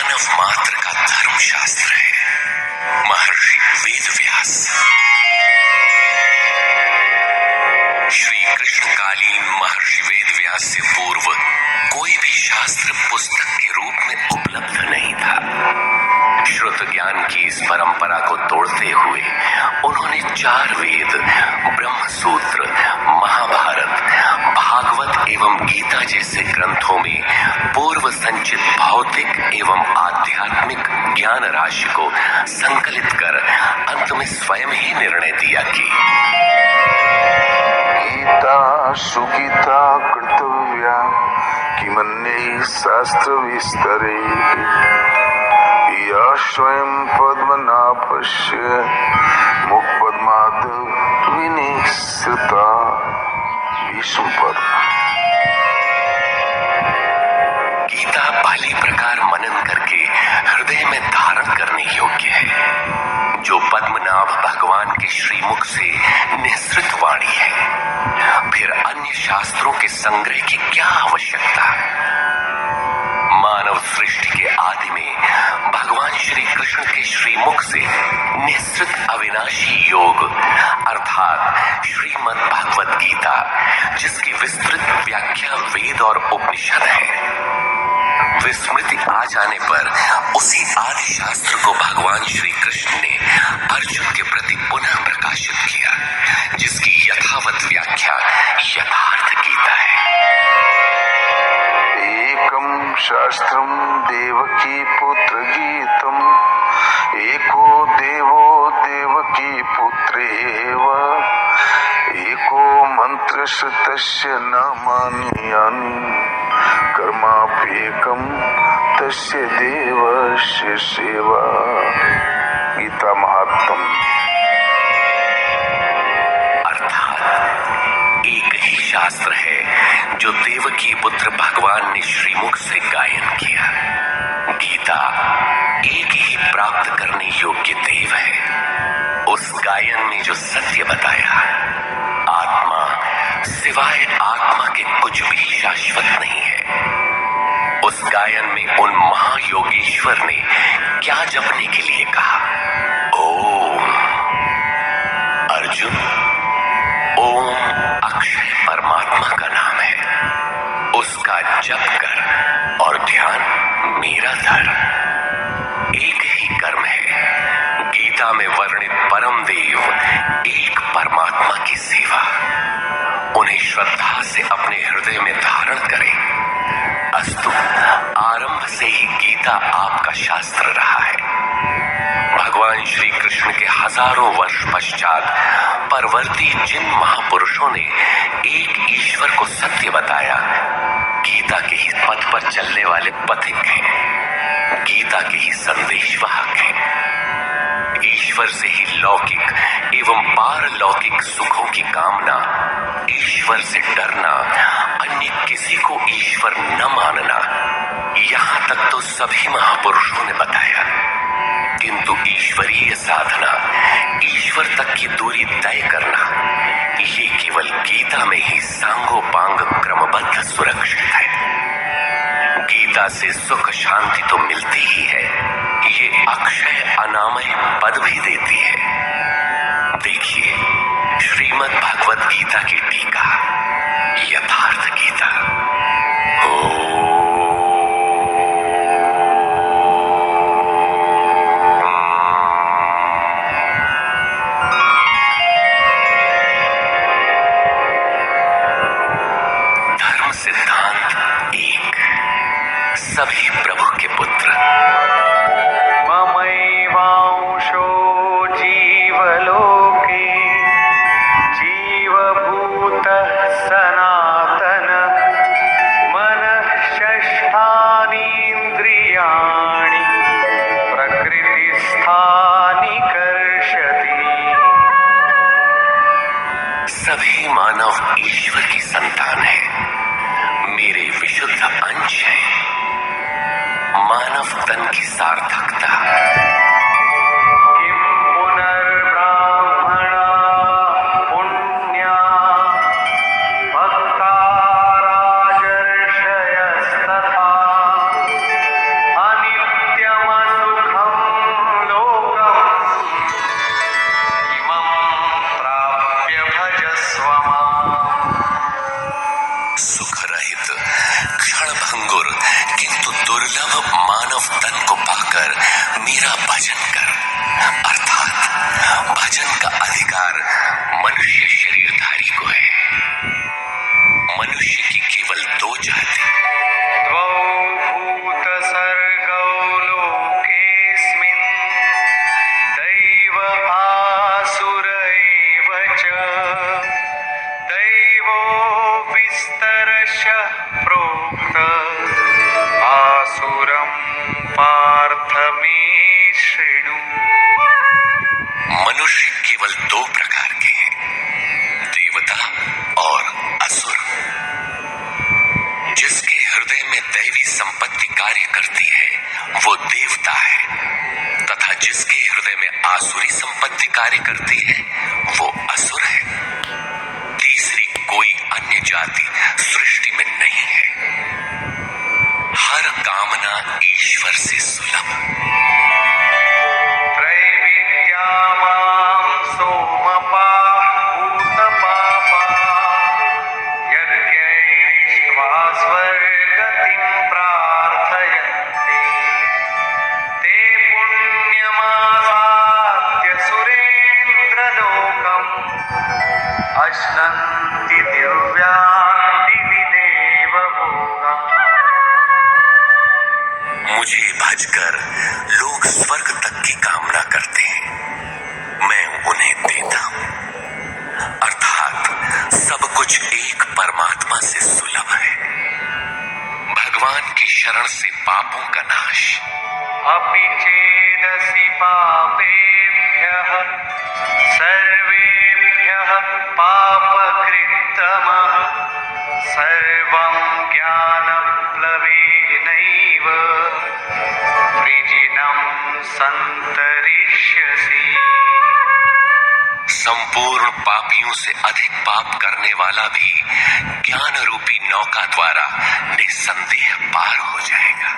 मानव मात्र का धर्मशास्त्र है। महर्षि वेदव्यास। श्री कृष्णकालीन महर्षि वेदव्यास से पूर्व कोई भी शास्त्र पुस्तक के रूप में उपलब्ध नहीं था। श्रुत ज्ञान की इस परंपरा को तोड़ते हुए उन्होंने 4 वेद, ब्रह्म सूत्र, महाभारत, भागवत एवं गीता जैसे ग्रंथों में पूर्व संचित भौतिक एवं आध्यात्मिक ज्ञान राशि को संकलित कर अंत में स्वयं ही निर्णय दिया कि गीता सुगीता कर्तव्या किमन्ये शास्त्र विस्तरे या स्वयं पद्मनाभस्य मुखपद्मात् विनिसृता। भीष्म पर्व। गीता भली प्रकार मनन करके हृदय में धारण करने योग्य है, जो पद्मनाभ भगवान के श्रीमुख से निःसृत वाणी है। फिर अन्य शास्त्रों के संग्रह की क्या आवश्यकता? मानव सृष्टि के आदि में भगवान श्री कृष्ण के श्रीमुख से निःसृत अविनाशी योग अर्थात श्रीमद् भगवत गीता, जिसकी विस्तृत व्याख्या वेद और उपनिषद है, विस्मृति आ जाने पर उसी आदि शास्त्र को भगवान श्री कृष्ण ने अर्जुन के प्रति पुनः प्रकाशित किया, जिसकी यथावत व्याख्या यथार्थ गीता है। एकम शास्त्रम देवकी पुत्र गीतम एको देवो देवकी पुत्रेव एको मंत्र तस्य नामानि यानि कर्माप्येकम तस्य देवस्य सेवा। गीता महात्म। अर्थात एक ही शास्त्र है जो देवकी पुत्र भगवान ने श्रीमुख से गायन किया। गीता एक ही प्राप्त करने योग्य देव है। उस गायन में जो सत्य बताया, आत्मा सिवाय आत्मा के कुछ भी शाश्वत नहीं है। उस गायन में उन महायोगेश्वर ने क्या जपने के लिए कहा? ओम। अर्जुन, ओम अक्षय परमात्मा का नाम है, उसका जप कर और ध्यान मेरा धर। एक ही कर्म है। गीता में वर्णित परम देव एक परमात्मा की सेवा। उन्हें श्रद्धा से अपने हृदय में धारण करें। अस्तु, आरंभ से ही गीता आपका शास्त्र रहा है। भगवान श्री कृष्ण के हजारों वर्ष पश्चात परवर्ती जिन महापुरुषों ने एक ईश्वर को सत्य बताया, गीता के ही पथ पर चलने वाले पथिक हैं, गीता के ही संदेशवाहक हैं। ईश्वर से ही लौकिक एवं पारलौकिक सुखों की कामना, ईश्वर से डरना, अन्य किसी को ईश्वर न मानना, यहां तक तो सभी महापुरुषों ने बताया। किंतु ईश्वरीय साधना, ईश्वर तक की दूरी तय करना, ये केवल गीता में ही सांगोपांग क्रमबद्ध सुरक्षित है। गीता से सुख शांति तो मिलती ही है, ये अक्षय अनामय पद भी देती है। देखिए श्रीमद् भगवत गीता की टीका, यथार्थ गीता। धर्म सिद्धांत 1। सभी प्रभु के पुत्र। ममैवांशो जीवलोके जीवभूतः सनातन मनः षष्ठानीन्द्रियाणि प्रकृतिस्थानि कर्षति। सभी मानव ईश्वर की संतान है, मेरे विशुद्ध अंश है। मानव तन की सार्थकता। किं पुनर्ब्राह्मणा पुण्या भक्ता राजर्षयस्तथा अनित्य भजन कर, अर्थात भजन का अधिकार मनुष्य शरीरधारी को है। मनुष्य की केवल दो जाति, द्वौ भूतसर्गौ लोकेऽस्मिन् दैव आसुर एव च। दैवो विस्तरशः प्रोक्त आसुरं पार्थ मे शृणु। मनुष्य केवल दो प्रकार के हैं, देवता और असुर। जिसके हृदय में दैवी संपत्ति कार्य करती है वो देवता है, तथा जिसके हृदय में आसुरी संपत्ति कार्य करती है वो असुर है। तीसरी कोई अन्य जाति सृष्टि में नहीं है। हर कामना ईश्वर से सुलभ। त्रैविद्या मां सोमपाः भूतपापाः यज्ञैरिष्ट्वा स्वर्गतिं प्रार्थयन्ते। ते पुण्यमासाद्य सुरेन्द्रलोकम् अश्नन्ति दिव्यान् दिवि देवभोगान्। मुझे भजकर लोग स्वर्ग तक की कामना करते हैं, मैं उन्हें देता हूं। अर्थात सब कुछ एक परमात्मा से सुलभ है। भगवान की शरण से पापों का नाश। अपि चेदसि पापेभ्यः सर्वेभ्यः पापकृत्तमः सर्वं ज्ञानप्लवेनैव वृजिनं सन्तरिष्यसि। संपूर्ण पापियों से अधिक पाप करने वाला भी ज्ञान रूपी नौका द्वारा निस्संदेह पार हो जाएगा।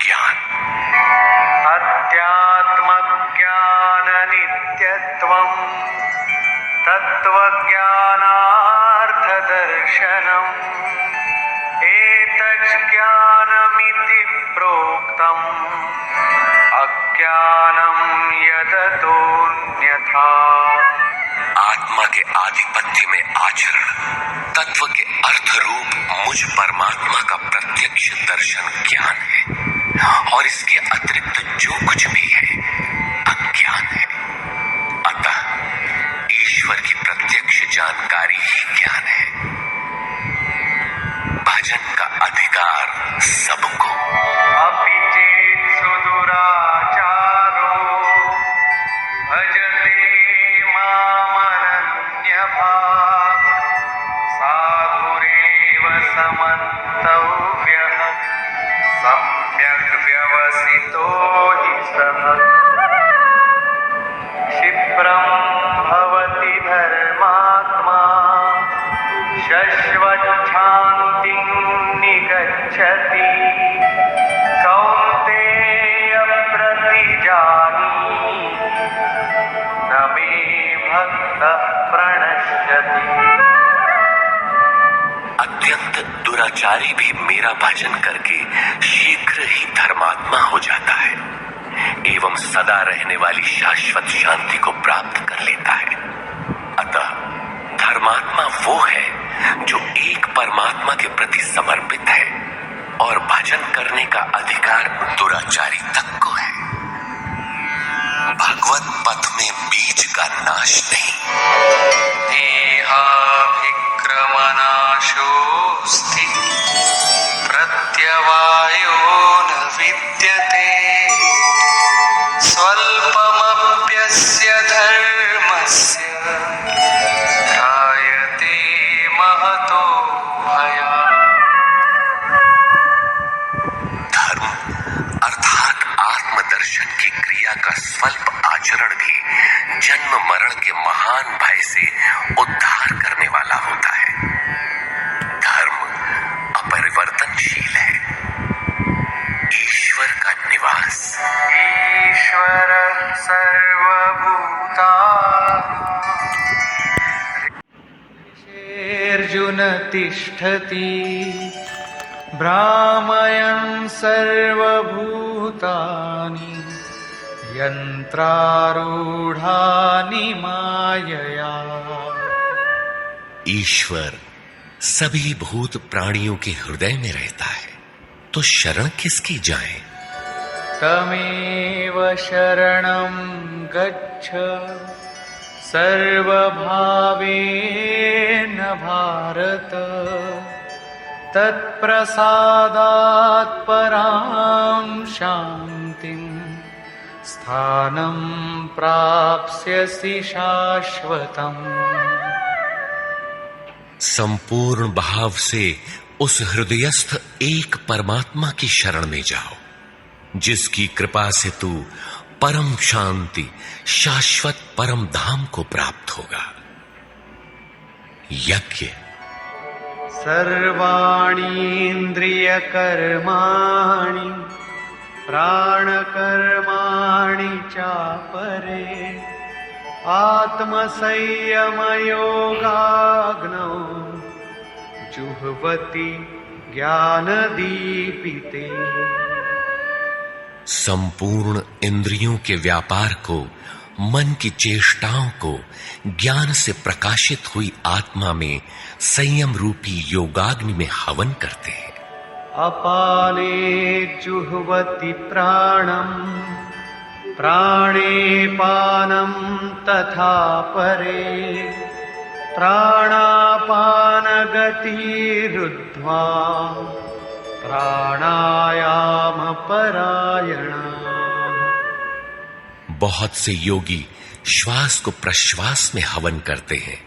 ज्ञान अध्यात्मज्ञाननित्यत्वं तत्त्वज्ञानार्थदर्शनम् एतज्ज्ञानमिति प्रोक्तम् अज्ञानं यदतोऽन्यथा। आत्मा के आधिपत्य में आचरण, तत्व के अर्थ रूप मुझ परमात्मा का प्रत्यक्ष दर्शन ज्ञान है, और इसके अतिरिक्त जो कुछ भी है अज्ञान है। अतः ईश्वर की प्रत्यक्ष जानकारी ही ज्ञान है। भजन का अधिकार सबको। अपि चेत् सुदुराचारो भजते मामनन्यभाक् साधुरेव समन्तव्यः सम्यग् व्यवसितो हि सः। क्षिप्रं भवति धर्मात्मा शश्वच्छान्तिं निगच्छति। कौन्तेय प्रतिजानीहि न मे भक्तः प्रणश्यति। अत्यंत दुराचारी भी मेरा भजन करके शीघ्र ही धर्मात्मा हो जाता है एवं सदा रहने वाली शाश्वत शांति को प्राप्त कर लेता है। अतः धर्मात्मा वो है जो एक परमात्मा के प्रति समर्पित है, और भजन करने का अधिकार दुराचारी तक को है। भगवत पथ में बीज का नाश नहीं। देहाभिक्रमनाशोऽस्ति प्रत्यवायो न विद्यते। स्वल्पमप्यस्य धर्मस्य ध्यायते महतो भयात्। धर्म अर्थात आत्मदर्शन की क्रिया का स्वल्प आचरण भी जन्म मरण के महान भय से उद्धार करने वाला होता है। धर्म अपरिवर्तनशील है। ईश्वर का निवास। ईश्वर सर्वभूतार्जुन तिष्ठति भ्रामयन् सर्वभूतानि यन्त्रारूढानि मायया। ईश्वर सभी भूत प्राणियों के हृदय में रहता है, तो शरण किसकी जाए? तमेव शरणं गच्छ सर्वभावेन भारत, तत्प्रसादात् परां शान्तिं स्थानं प्राप्स्यसि शाश्वतम्। संपूर्ण भाव से उस हृदयस्थ एक परमात्मा की शरण में जाओ, जिसकी कृपा से तू परम शांति शाश्वत परम धाम को प्राप्त होगा। यज्ञ सर्वाणीन्द्रियकर्माणि प्राणकर्माणि चापरे, आत्मसंयमयोगाग्नौ जुह्वति ज्ञानदीपिते। संपूर्ण इंद्रियों के व्यापार को, मन की चेष्टाओं को ज्ञान से प्रकाशित हुई आत्मा में संयम रूपी योगाग्नि में हवन करते हैं। अपाने जुह्वति प्राणं प्राणे पानं तथा परे, प्राणापानगतिरुद्ध्वा प्राणायाम परायणा। बहुत से योगी श्वास को प्रश्वास में हवन करते हैं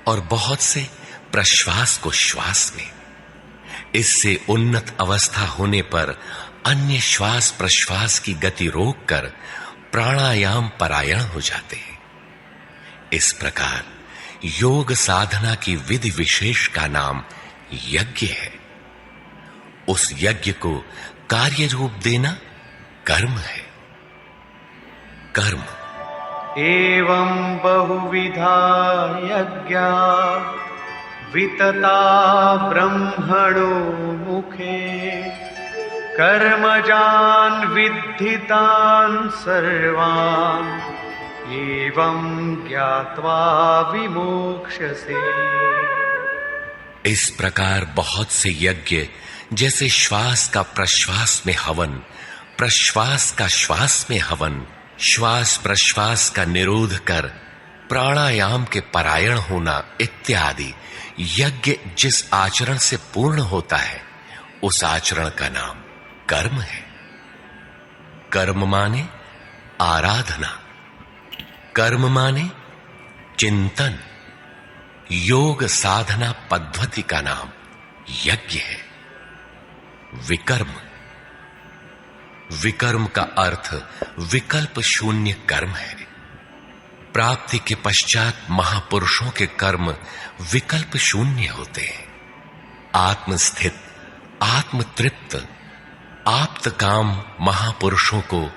और बहुत से प्रश्वास को श्वास में। इससे उन्नत अवस्था होने पर अन्य श्वास प्रश्वास की गति रोककर प्राणायाम परायण हो जाते हैं। इस प्रकार योग साधना की विधि विशेष का नाम यज्ञ है। उस यज्ञ को कार्य रूप देना कर्म है। कर्म एवं बहुविधा यज्ञा वितता ब्रह्मणो मुखे, कर्मजान् विद्धितान् सर्वान् एवं ज्ञात्वा विमोक्ष्यसे। इस प्रकार बहुत से यज्ञ, जैसे श्वास का प्रश्वास में हवन, प्रश्वास का श्वास में हवन, श्वास प्रश्वास का निरोध कर प्राणायाम के परायण होना इत्यादि यज्ञ जिस आचरण से पूर्ण होता है, उस आचरण का नाम कर्म है। कर्म माने आराधना, कर्म माने चिंतन। योग साधना पद्धति का नाम यज्ञ है। विकर्म, विकर्म का अर्थ विकल्प शून्य कर्म है। प्राप्ति के पश्चात महापुरुषों के कर्म विकल्प शून्य होते हैं। आत्मस्थित, आत्मतृप्त, आप्त काम महापुरुषों को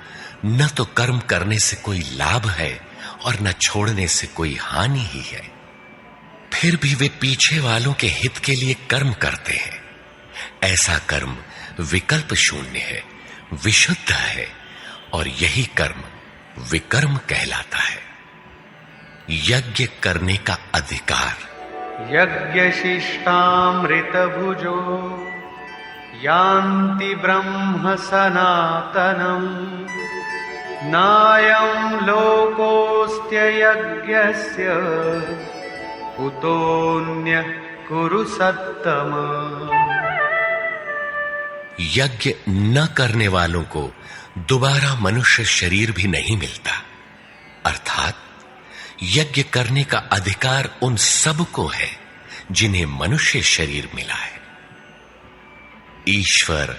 न तो कर्म करने से कोई लाभ है और न छोड़ने से कोई हानि ही है। फिर भी वे पीछे वालों के हित के लिए कर्म करते हैं। ऐसा कर्म विकल्प शून्य है, विशुद्ध है, और यही कर्म विकर्म कहलाता है। यज्ञ करने का अधिकार। यज्ञशिष्टामृतभुजो यान्ति ब्रह्म सनातनम्, नायं लोकोऽस्त्ययज्ञस्य कुतोऽन्यः कुरु सत्तम। यज्ञ न करने वालों को दोबारा मनुष्य शरीर भी नहीं मिलता। अर्थात यज्ञ करने का अधिकार उन सब को है जिन्हें मनुष्य शरीर मिला है। ईश्वर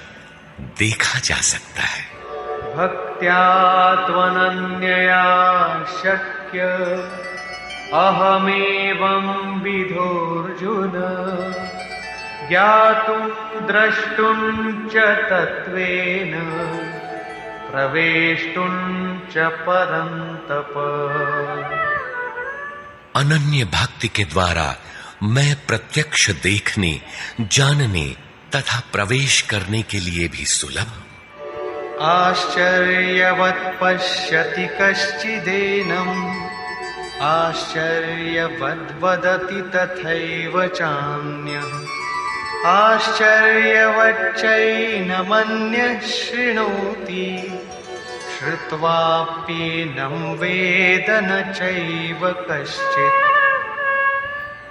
देखा जा सकता है। भक्त्या त्वनन्यया शक्य अहमेवं विधोऽर्जुन, ज्ञातुं द्रष्टुं च तत्त्वेन प्रवेष्टुं च परन्तप। अनन्य भक्ति के द्वारा मैं प्रत्यक्ष देखने, जानने तथा प्रवेश करने के लिए भी सुलभ हूं। आश्चर्यवत् पश्यति कश्चिदेनम् आश्चर्यवद्वदति तथैव चान्यः आश्चर्यवच्चैनमन्यः शृणोति श्रुत्वाप्येनं वेद न चैव कश्चित्।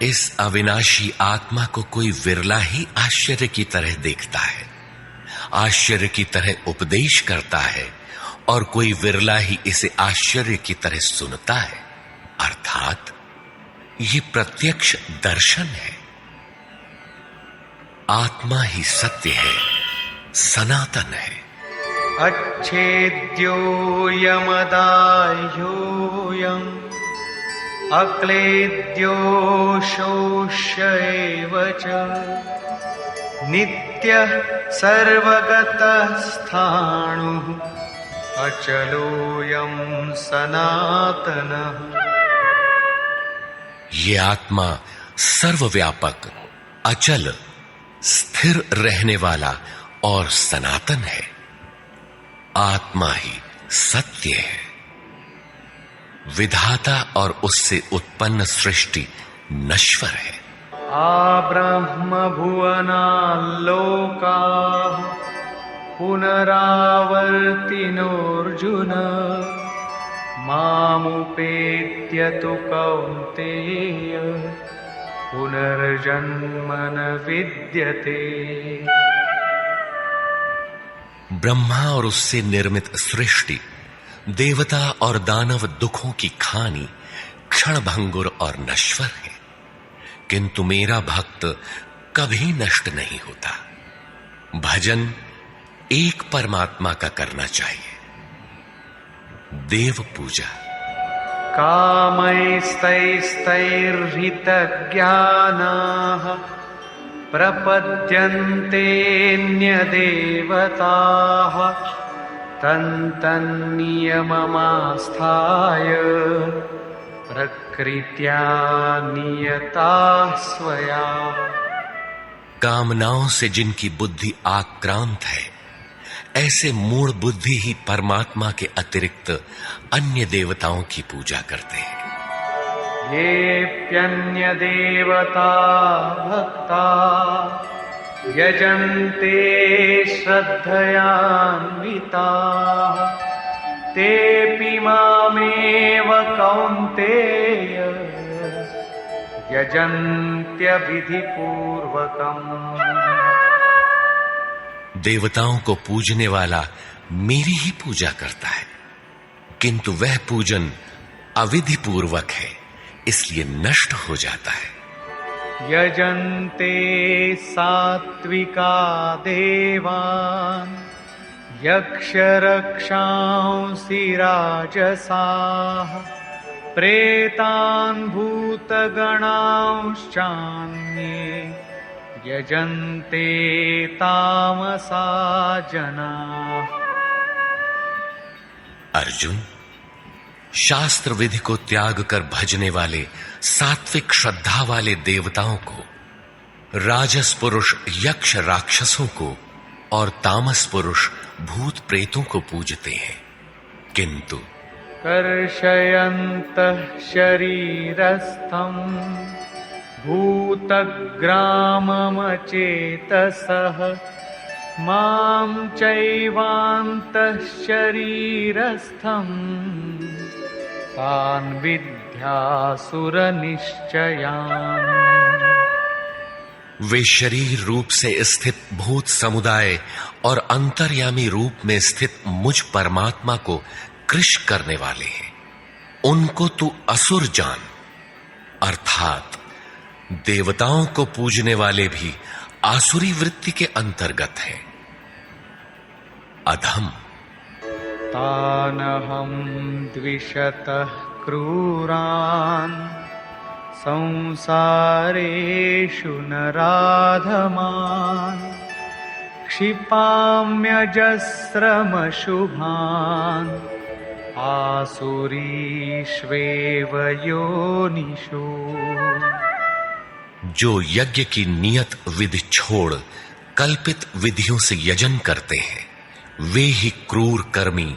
इस अविनाशी आत्मा को कोई विरला ही आश्चर्य की तरह देखता है, आश्चर्य की तरह उपदेश करता है, और कोई विरला ही इसे आश्चर्य की तरह सुनता है। अर्थात ये प्रत्यक्ष दर्शन है। आत्मा ही सत्य है, सनातन है। अच्छेद्योऽयमदाह्योऽयम् अक्लेद्यो शोष्य एव च नित्यः सर्वगतः स्थाणुः अचलोऽयं सनातनः। ये आत्मा सर्वव्यापक, अचल, स्थिर रहने वाला और सनातन है। आत्मा ही सत्य है। विधाता और उससे उत्पन्न सृष्टि नश्वर है। आब्रह्म भुवनाल्लोकाः पुनरावर्तिनोऽर्जुन मामुपेत्य तु कौन्तेय पुनर्जन्म न विद्यते। ब्रह्मा और उससे निर्मित सृष्टि, देवता और दानव दुखों की खानी, क्षणभंगुर और नश्वर है, किंतु मेरा भक्त कभी नष्ट नहीं होता। भजन एक परमात्मा का करना चाहिए। देव पूजा। कामैस्तैस्तैर्हितज्ञानाः प्रपद्यन्तेऽन्यदेवताः तन्तन्नियममास्थाय प्रकृत्या नियताः स्वया। कामनाओं से जिनकी बुद्धि आक्रांत है, ऐसे मूढ़ बुद्धि ही परमात्मा के अतिरिक्त अन्य देवताओं की पूजा करते हैं। येऽप्यन्यदेवता भक्ता यजन्ते श्रद्धयान्विताः तेऽपि मामेव कौन्तेय यजन्त्यविधिपूर्वकम्। देवताओं को पूजने वाला मेरी ही पूजा करता है, किंतु वह पूजन अविधि पूर्वक है, इसलिए नष्ट हो जाता है। यजन्ते सात्विका देवान् यक्षरक्षांसि राजसाः प्रेतान् भूतगणांश्चान्ये यजन्ते तामसा जनाः। अर्जुन, शास्त्र विधि को त्याग कर भजने वाले सात्विक श्रद्धा वाले देवताओं को, राजस पुरुष यक्ष राक्षसों को और तामस पुरुष भूत प्रेतों को पूजते हैं, किंतु कर्षयन्तः शरीरस्थम् भूतग्राममचेतसः मां चैवान्तः शरीरस्थम् तान् विद्यासुरनिश्चयान्। वे शरीर रूप से स्थित भूत समुदाय और अंतर्यामी रूप में स्थित मुझ परमात्मा को कृश करने वाले हैं। उनको तू असुर जान। अर्थात देवताओं को पूजने वाले भी आसुरी वृत्ति के अंतर्गत हैं। अधम। तानहं द्विषतः क्रूरान् संसारेषु नराधमान् क्षिपाम्यजस्रमशुभान् आसुरीष्वेव योनिषु। जो यज्ञ की नियत विधि छोड़ कल्पित विधियों से यजन करते हैं, वे ही क्रूर कर्मी,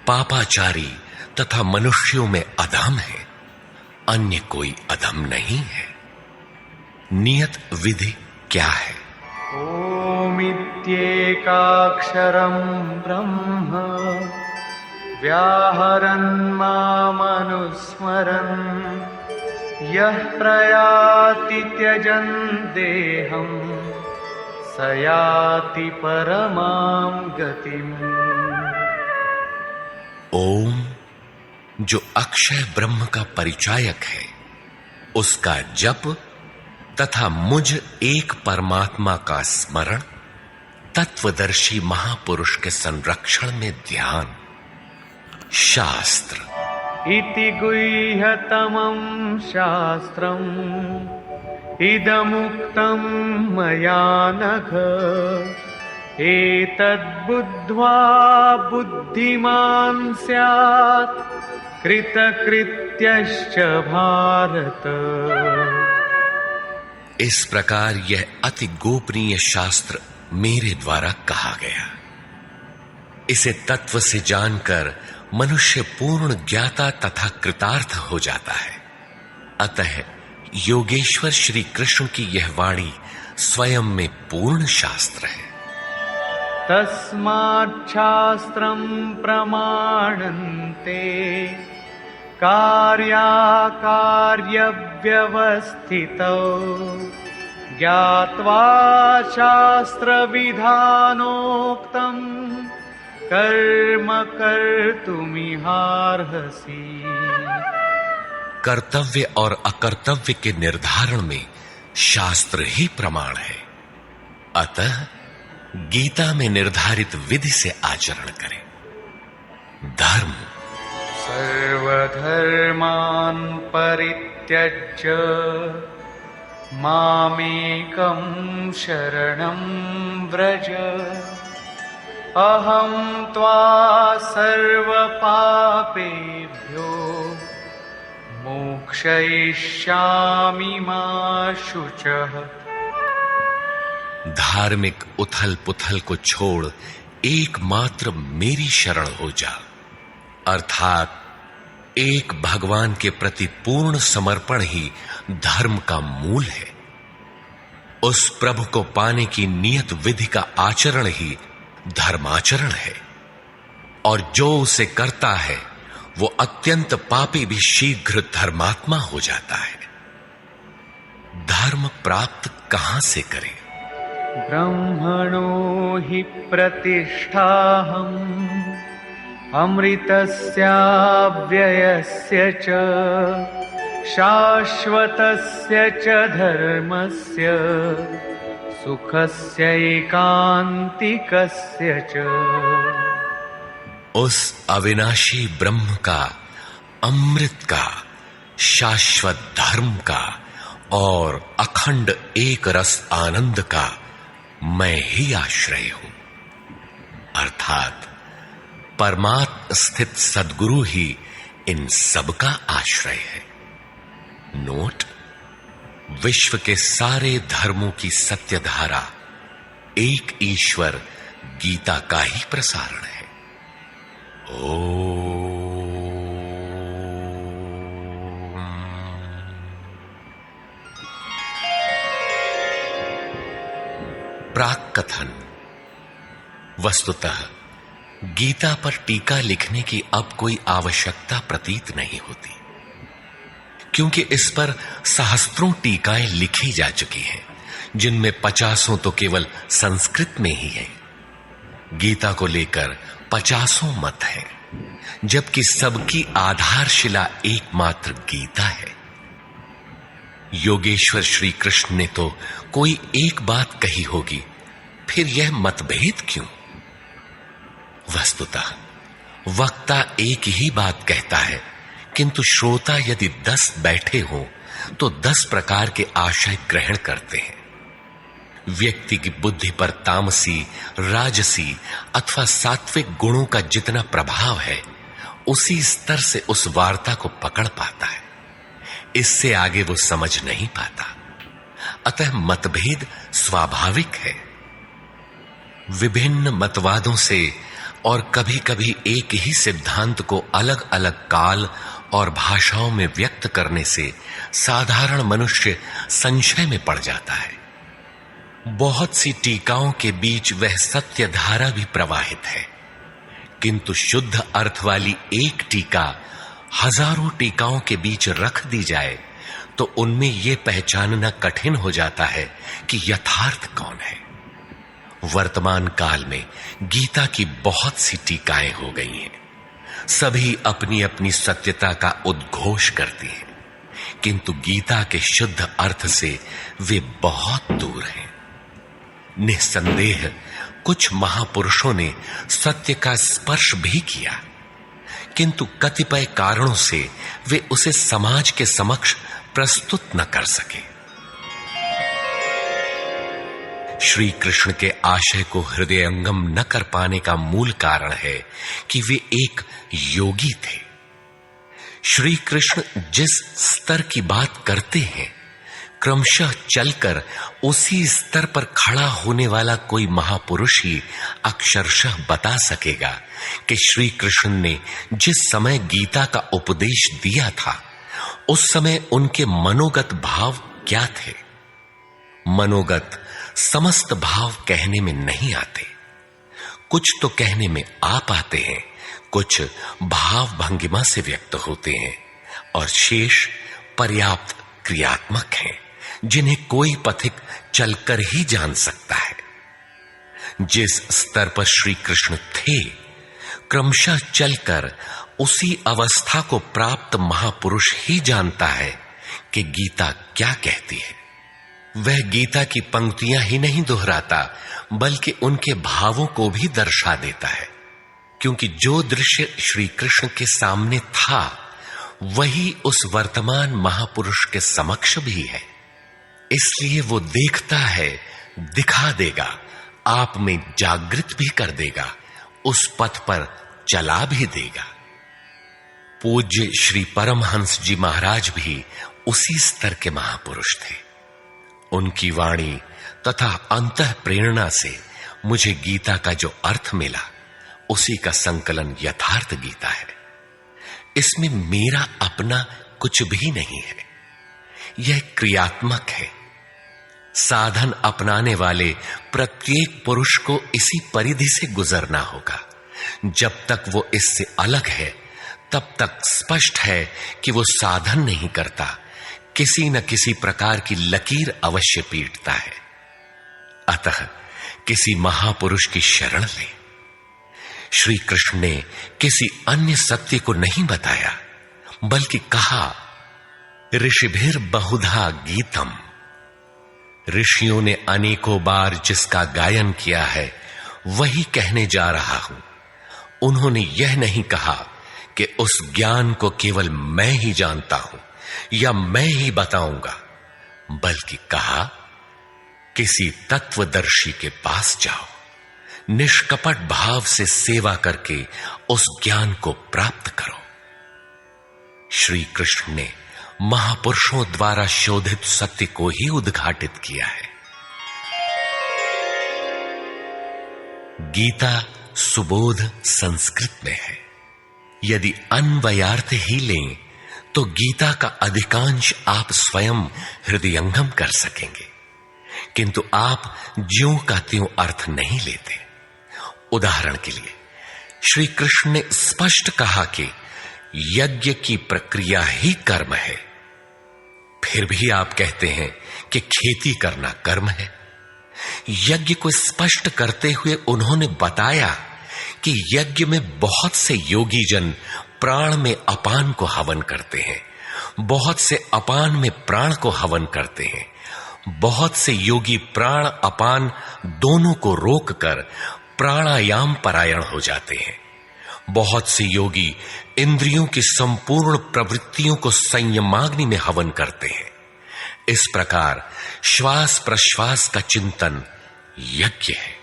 पापाचारी तथा मनुष्यों में अधम है, अन्य कोई अधम नहीं है। नियत विधि क्या है? ओमित्येकाक्षरं ब्रह्म व्याहरन् मामनुस्मरन् यः प्रयाति त्यजन् देहं स याति परमां गतिम्। ओम जो अक्षय ब्रह्म का परिचायक है, उसका जप तथा मुझ एक परमात्मा का स्मरण, तत्वदर्शी महापुरुष के संरक्षण में ध्यान। शास्त्र इति गुह्यतमं शास्त्रम् इदमुक्तं मया नघ एतद्बुद्ध्वा बुद्धिमान् स्यात् कृतकृत्यश्च भारत। इस प्रकार यह अति गोपनीय शास्त्र मेरे द्वारा कहा गया। इसे तत्व से जानकर मनुष्य पूर्ण ज्ञाता तथा कृतार्थ हो जाता है। अतः योगेश्वर श्री कृष्ण की यह वाणी स्वयं में पूर्ण शास्त्र है। तस्मात् शास्त्रं प्रमाणन्ते कार्याकार्यव्यवस्थितौ ज्ञात्वा शास्त्रविधानोक्तं कर्म कर्तुमिहार्हसि। कर्तव्य और अकर्तव्य के निर्धारण में शास्त्र ही प्रमाण है। अतः गीता में निर्धारित विधि से आचरण करें। धर्म सर्वधर्मान् परित्यज्य मामेकं शरणं व्रज अहं त्वा सर्वपापेभ्यो मोक्षयिष्यामि मा शुचः। धार्मिक उथल पुथल को छोड़ एकमात्र मेरी शरण हो जा, अर्थात एक भगवान के प्रति पूर्ण समर्पण ही धर्म का मूल है। उस प्रभु को पाने की नियत विधि का आचरण ही धर्माचरण है, और जो उसे करता है वो अत्यंत पापी भी शीघ्र धर्मात्मा हो जाता है। धर्म प्राप्त कहां से करें? ब्रह्मणो हि प्रतिष्ठाहम् अमृतस्याव्ययस्य च शाश्वतस्य च धर्मस्य सुखस्य एकांतिकस्य च। उस अविनाशी ब्रह्म का, अमृत का, शाश्वत धर्म का और अखंड एक रस आनंद का मैं ही आश्रय हूं, अर्थात परमात्म स्थित सद्गुरु ही इन सब का आश्रय है। नोट: विश्व के सारे धर्मों की सत्य धारा एक ईश्वर गीता का ही प्रसारण है। प्राक कथन। वस्तुतः गीता पर टीका लिखने की अब कोई आवश्यकता प्रतीत नहीं होती, क्योंकि इस पर सहस्त्रों टीकाएं लिखी जा चुकी हैं, जिनमें 50 तो केवल संस्कृत में ही है। गीता को लेकर 50 मत है, जबकि सबकी आधारशिला एकमात्र गीता है। योगेश्वर श्री कृष्ण ने तो कोई एक बात कही होगी, फिर यह मतभेद क्यों? वस्तुतः वक्ता एक ही बात कहता है, किंतु श्रोता यदि 10 बैठे हों तो 10 प्रकार के आशय ग्रहण करते हैं। व्यक्ति की बुद्धि पर तामसी, राजसी अथवा सात्विक गुणों का जितना प्रभाव है, उसी स्तर से उस वार्ता को पकड़ पाता है। इससे आगे वो समझ नहीं पाता। अतः मतभेद स्वाभाविक है। विभिन्न मतवादों से और कभी-कभी एक ही सिद्धांत को अलग-अलग काल और भाषाओं में व्यक्त करने से साधारण मनुष्य संशय में पड़ जाता है। बहुत सी टीकाओं के बीच वह सत्य धारा भी प्रवाहित है, किंतु शुद्ध अर्थ वाली एक टीका हजारों टीकाओं के बीच रख दी जाए तो उनमें यह पहचानना कठिन हो जाता है कि यथार्थ कौन है। वर्तमान काल में गीता की बहुत सी टीकाएं हो गई हैं। सभी अपनी अपनी सत्यता का उद्घोष करती हैं, किंतु गीता के शुद्ध अर्थ से वे बहुत दूर हैं। निस्संदेह कुछ महापुरुषों ने सत्य का स्पर्श भी किया, किंतु कतिपय कारणों से वे उसे समाज के समक्ष प्रस्तुत न कर सके। श्री कृष्ण के आशय को हृदयंगम न कर पाने का मूल कारण है कि वे एक योगी थे। श्री कृष्ण जिस स्तर की बात करते हैं, क्रमशः चलकर उसी स्तर पर खड़ा होने वाला कोई महापुरुष ही अक्षरशः बता सकेगा कि श्री कृष्ण ने जिस समय गीता का उपदेश दिया था उस समय उनके मनोगत भाव क्या थे। मनोगत समस्त भाव कहने में नहीं आते, कुछ तो कहने में आ पाते हैं, कुछ भाव भंगिमा से व्यक्त होते हैं और शेष पर्याप्त क्रियात्मक हैं, जिन्हें कोई पथिक चलकर ही जान सकता है। जिस स्तर पर श्री कृष्ण थे, क्रमशः चलकर उसी अवस्था को प्राप्त महापुरुष ही जानता है कि गीता क्या कहती है। वह गीता की पंक्तियां ही नहीं दोहराता, बल्कि उनके भावों को भी दर्शा देता है, क्योंकि जो दृश्य श्री कृष्ण के सामने था वही उस वर्तमान महापुरुष के समक्ष भी है। इसलिए वो देखता है, दिखा देगा, आप में जागृत भी कर देगा, उस पथ पर चला भी देगा। पूज्य श्री परमहंस जी महाराज भी उसी स्तर के महापुरुष थे। उनकी वाणी तथा अंतः प्रेरणा से मुझे गीता का जो अर्थ मिला, उसी का संकलन यथार्थ गीता है। इसमें मेरा अपना कुछ भी नहीं है, यह क्रियात्मक है। साधन अपनाने वाले प्रत्येक पुरुष को इसी परिधि से गुजरना होगा। जब तक वो इससे अलग है, तब तक स्पष्ट है कि वो साधन नहीं करता, किसी न किसी प्रकार की लकीर अवश्य पीटता है। अतः किसी महापुरुष की शरण ले। श्री कृष्ण ने किसी अन्य सत्य को नहीं बताया, बल्कि कहा, ऋषिभिर बहुधा गीतम। ऋषियों ने अनेकों बार जिसका गायन किया है वही कहने जा रहा हूं। उन्होंने यह नहीं कहा कि उस ज्ञान को केवल मैं ही जानता हूं या मैं ही बताऊंगा, बल्कि कहा, किसी तत्वदर्शी के पास जाओ, निष्कपट भाव से सेवा करके उस ज्ञान को प्राप्त करो। श्री कृष्ण ने महापुरुषों द्वारा शोधित सत्य को ही उद्घाटित किया है। गीता सुबोध संस्कृत में है। यदि अन्वयार्थ ही लें तो गीता का अधिकांश आप स्वयं हृदयंगम कर सकेंगे, किंतु आप ज्यों का त्यों अर्थ नहीं लेते। उदाहरण के लिए श्री कृष्ण ने स्पष्ट कहा कि यज्ञ की प्रक्रिया ही कर्म है, फिर भी आप कहते हैं कि खेती करना कर्म है। यज्ञ को स्पष्ट करते हुए उन्होंने बताया कि यज्ञ में बहुत से योगी जन प्राण में अपान को हवन करते हैं, बहुत से अपान में प्राण को हवन करते हैं, बहुत से योगी प्राण अपान दोनों को रोककर प्राणायाम परायण हो जाते हैं, बहुत से योगी इंद्रियों की संपूर्ण प्रवृत्तियों को संयमाग्नि में हवन करते हैं। इस प्रकार श्वास प्रश्वास का चिंतन यज्ञ है,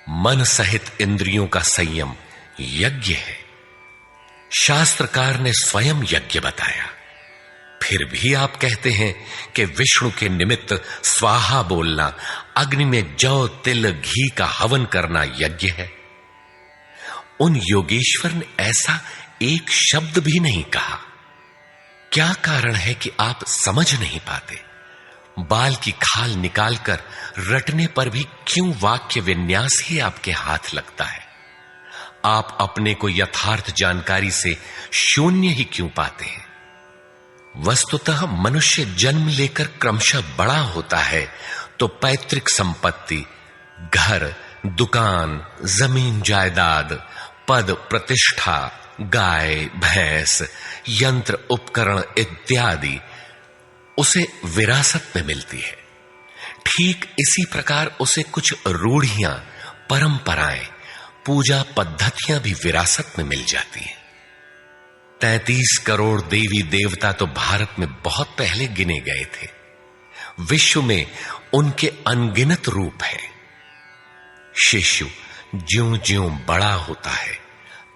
मन सहित इंद्रियों का संयम यज्ञ है। शास्त्रकार ने स्वयं यज्ञ बताया, फिर भी आप कहते हैं कि विष्णु के निमित्त स्वाहा बोलना, अग्नि में जौ तिल घी का हवन करना यज्ञ है। उन योगेश्वर ने ऐसा एक शब्द भी नहीं कहा। क्या कारण है कि आप समझ नहीं पाते? बाल की खाल निकालकर रटने पर भी क्यों वाक्य विन्यास ही आपके हाथ लगता है? आप अपने को यथार्थ जानकारी से शून्य ही क्यों पाते हैं? वस्तुतः मनुष्य जन्म लेकर क्रमशः बड़ा होता है तो पैतृक संपत्ति, घर, दुकान, जमीन जायदाद, पद प्रतिष्ठा, गाय भैंस, यंत्र उपकरण इत्यादि उसे विरासत में मिलती है। ठीक इसी प्रकार उसे कुछ रूढ़ियां, परंपराएं, पूजा पद्धतियां भी विरासत में मिल जाती हैं। 33 करोड़ देवी देवता तो भारत में बहुत पहले गिने गए थे। विश्व में उनके अनगिनत रूप हैं। शिशु ज्यों ज्यों बड़ा होता है,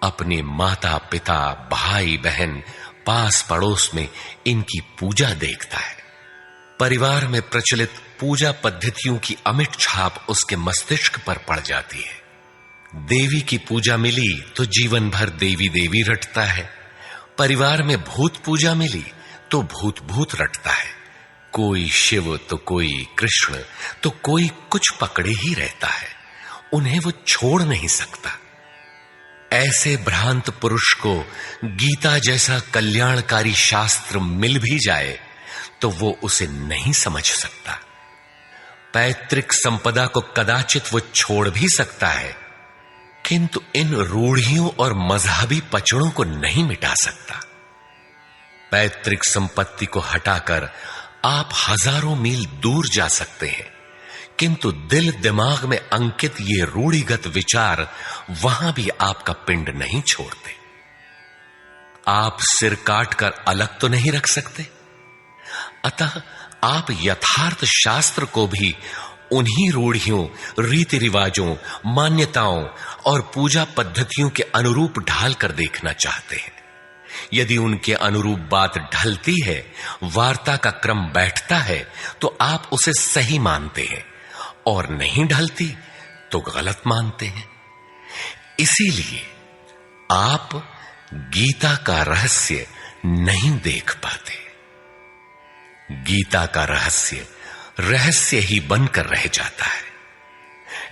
अपने माता पिता, भाई बहन, पास पड़ोस में इनकी पूजा देखता है। परिवार में प्रचलित पूजा पद्धतियों की अमिट छाप उसके मस्तिष्क पर पड़ जाती है। देवी की पूजा मिली तो जीवन भर देवी देवी रटता है। परिवार में भूत पूजा मिली तो भूत भूत रटता है। कोई शिव तो कोई कृष्ण तो कोई कुछ पकड़े ही रहता है। उन्हें वो छोड़ नहीं सकता। ऐसे भ्रांत पुरुष को गीता जैसा कल्याणकारी शास्त्र मिल भी जाए तो वो उसे नहीं समझ सकता। पैतृक संपदा को कदाचित वो छोड़ भी सकता है, किंतु इन रूढ़ियों और मजहबी पचड़ों को नहीं मिटा सकता। पैतृक संपत्ति को हटाकर आप हजारों मील दूर जा सकते हैं, किंतु दिल दिमाग में अंकित ये रूढ़िगत विचार वहां भी आपका पिंड नहीं छोड़ते। आप सिर काटकर अलग तो नहीं रख सकते। अतः आप यथार्थ शास्त्र को भी उन्हीं रूढ़ियों, रीति रिवाजों, मान्यताओं और पूजा पद्धतियों के अनुरूप ढाल कर देखना चाहते हैं। यदि उनके अनुरूप बात ढलती है, वार्ता का क्रम बैठता है, तो आप उसे सही मानते हैं, और नहीं ढलती तो गलत मानते हैं। इसीलिए आप गीता का रहस्य नहीं देख पाते। गीता का रहस्य रहस्य ही बनकर रह जाता है।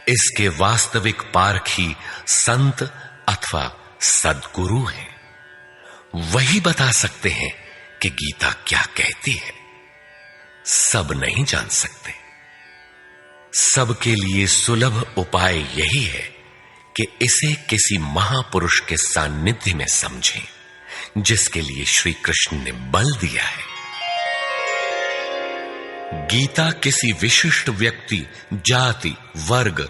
इसके वास्तविक पारखी संत अथवा सद्गुरु हैं। वही बता सकते हैं कि गीता क्या कहती है। सब नहीं जान सकते। सबके लिए सुलभ उपाय यही है कि इसे किसी महापुरुष के सानिध्य में समझें, जिसके लिए श्री कृष्ण ने बल दिया है। गीता किसी विशिष्ट व्यक्ति, जाति, वर्ग,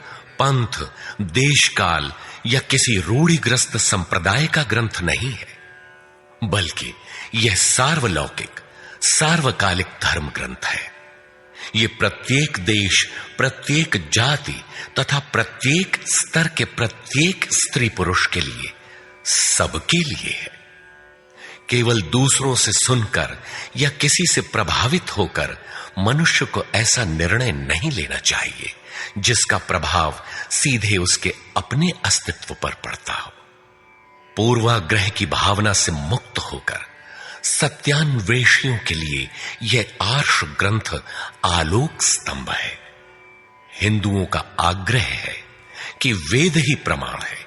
पंथ, देश काल या किसी रूढ़िग्रस्त संप्रदाय का ग्रंथ नहीं है, बल्कि यह सार्वलौकिक, सार्वकालिक धर्म ग्रंथ है। यह प्रत्येक देश, प्रत्येक जाति तथा प्रत्येक स्तर के प्रत्येक स्त्री पुरुष के लिए, सबके लिए है। केवल दूसरों से सुनकर या किसी से प्रभावित होकर मनुष्य को ऐसा निर्णय नहीं लेना चाहिए जिसका प्रभाव सीधे उसके अपने अस्तित्व पर पड़ता हो। पूर्वाग्रह की भावना से मुक्त होकर सत्यान्वेषियों के लिए यह आर्ष ग्रंथ आलोक स्तंभ है। हिंदुओं का आग्रह है कि वेद ही प्रमाण है।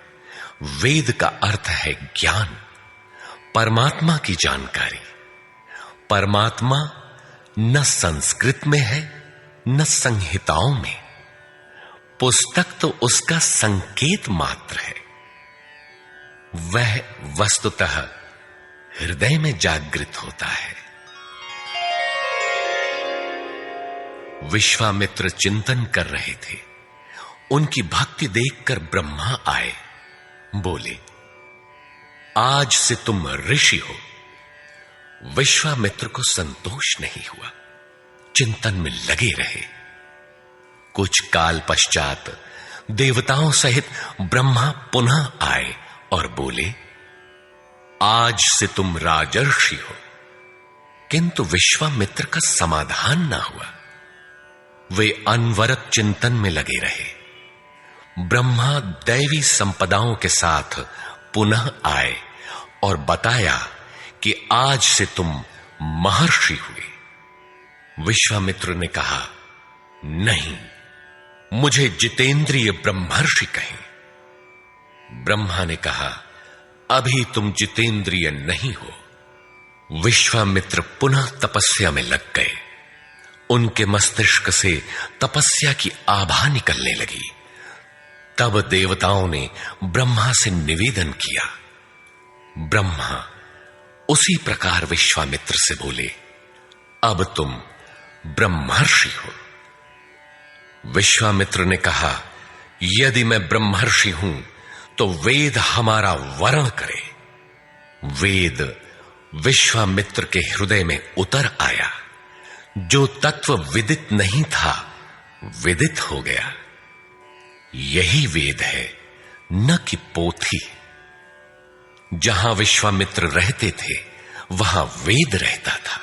वेद का अर्थ है ज्ञान, परमात्मा की जानकारी। परमात्मा न संस्कृत में है न संहिताओं में। पुस्तक तो उसका संकेत मात्र है। वह वस्तुतः हृदय में जागृत होता है। विश्वामित्र चिंतन कर रहे थे। उनकी भक्ति देखकर ब्रह्मा आए। बोले, आज से तुम ऋषि हो। विश्वामित्र को संतोष नहीं हुआ, चिंतन में लगे रहे। कुछ काल पश्चात देवताओं सहित ब्रह्मा पुनः आए और बोले, आज से तुम राजर्षि हो। किंतु विश्वामित्र का समाधान ना हुआ। वे अनवरत चिंतन में लगे रहे। ब्रह्मा दैवी संपदाओं के साथ पुनः आए और बताया कि आज से तुम महर्षि हुए। विश्वामित्र ने कहा, नहीं, मुझे जितेंद्रिय ब्रह्मर्षि कहें। ब्रह्मा ने कहा, अभी तुम जितेंद्रिय नहीं हो। विश्वामित्र पुनः तपस्या में लग गए। उनके मस्तिष्क से तपस्या की आभा निकलने लगी। तब देवताओं ने ब्रह्मा से निवेदन किया। ब्रह्मा उसी प्रकार विश्वामित्र से बोले, अब तुम ब्रह्मर्षि हो। विश्वामित्र ने कहा, यदि मैं ब्रह्मर्षि हूं तो वेद हमारा वरण करे। वेद विश्वामित्र के हृदय में उतर आया। जो तत्व विदित नहीं था विदित हो गया। यही वेद है, न कि पोथी। जहां विश्वामित्र रहते थे वहां वेद रहता था।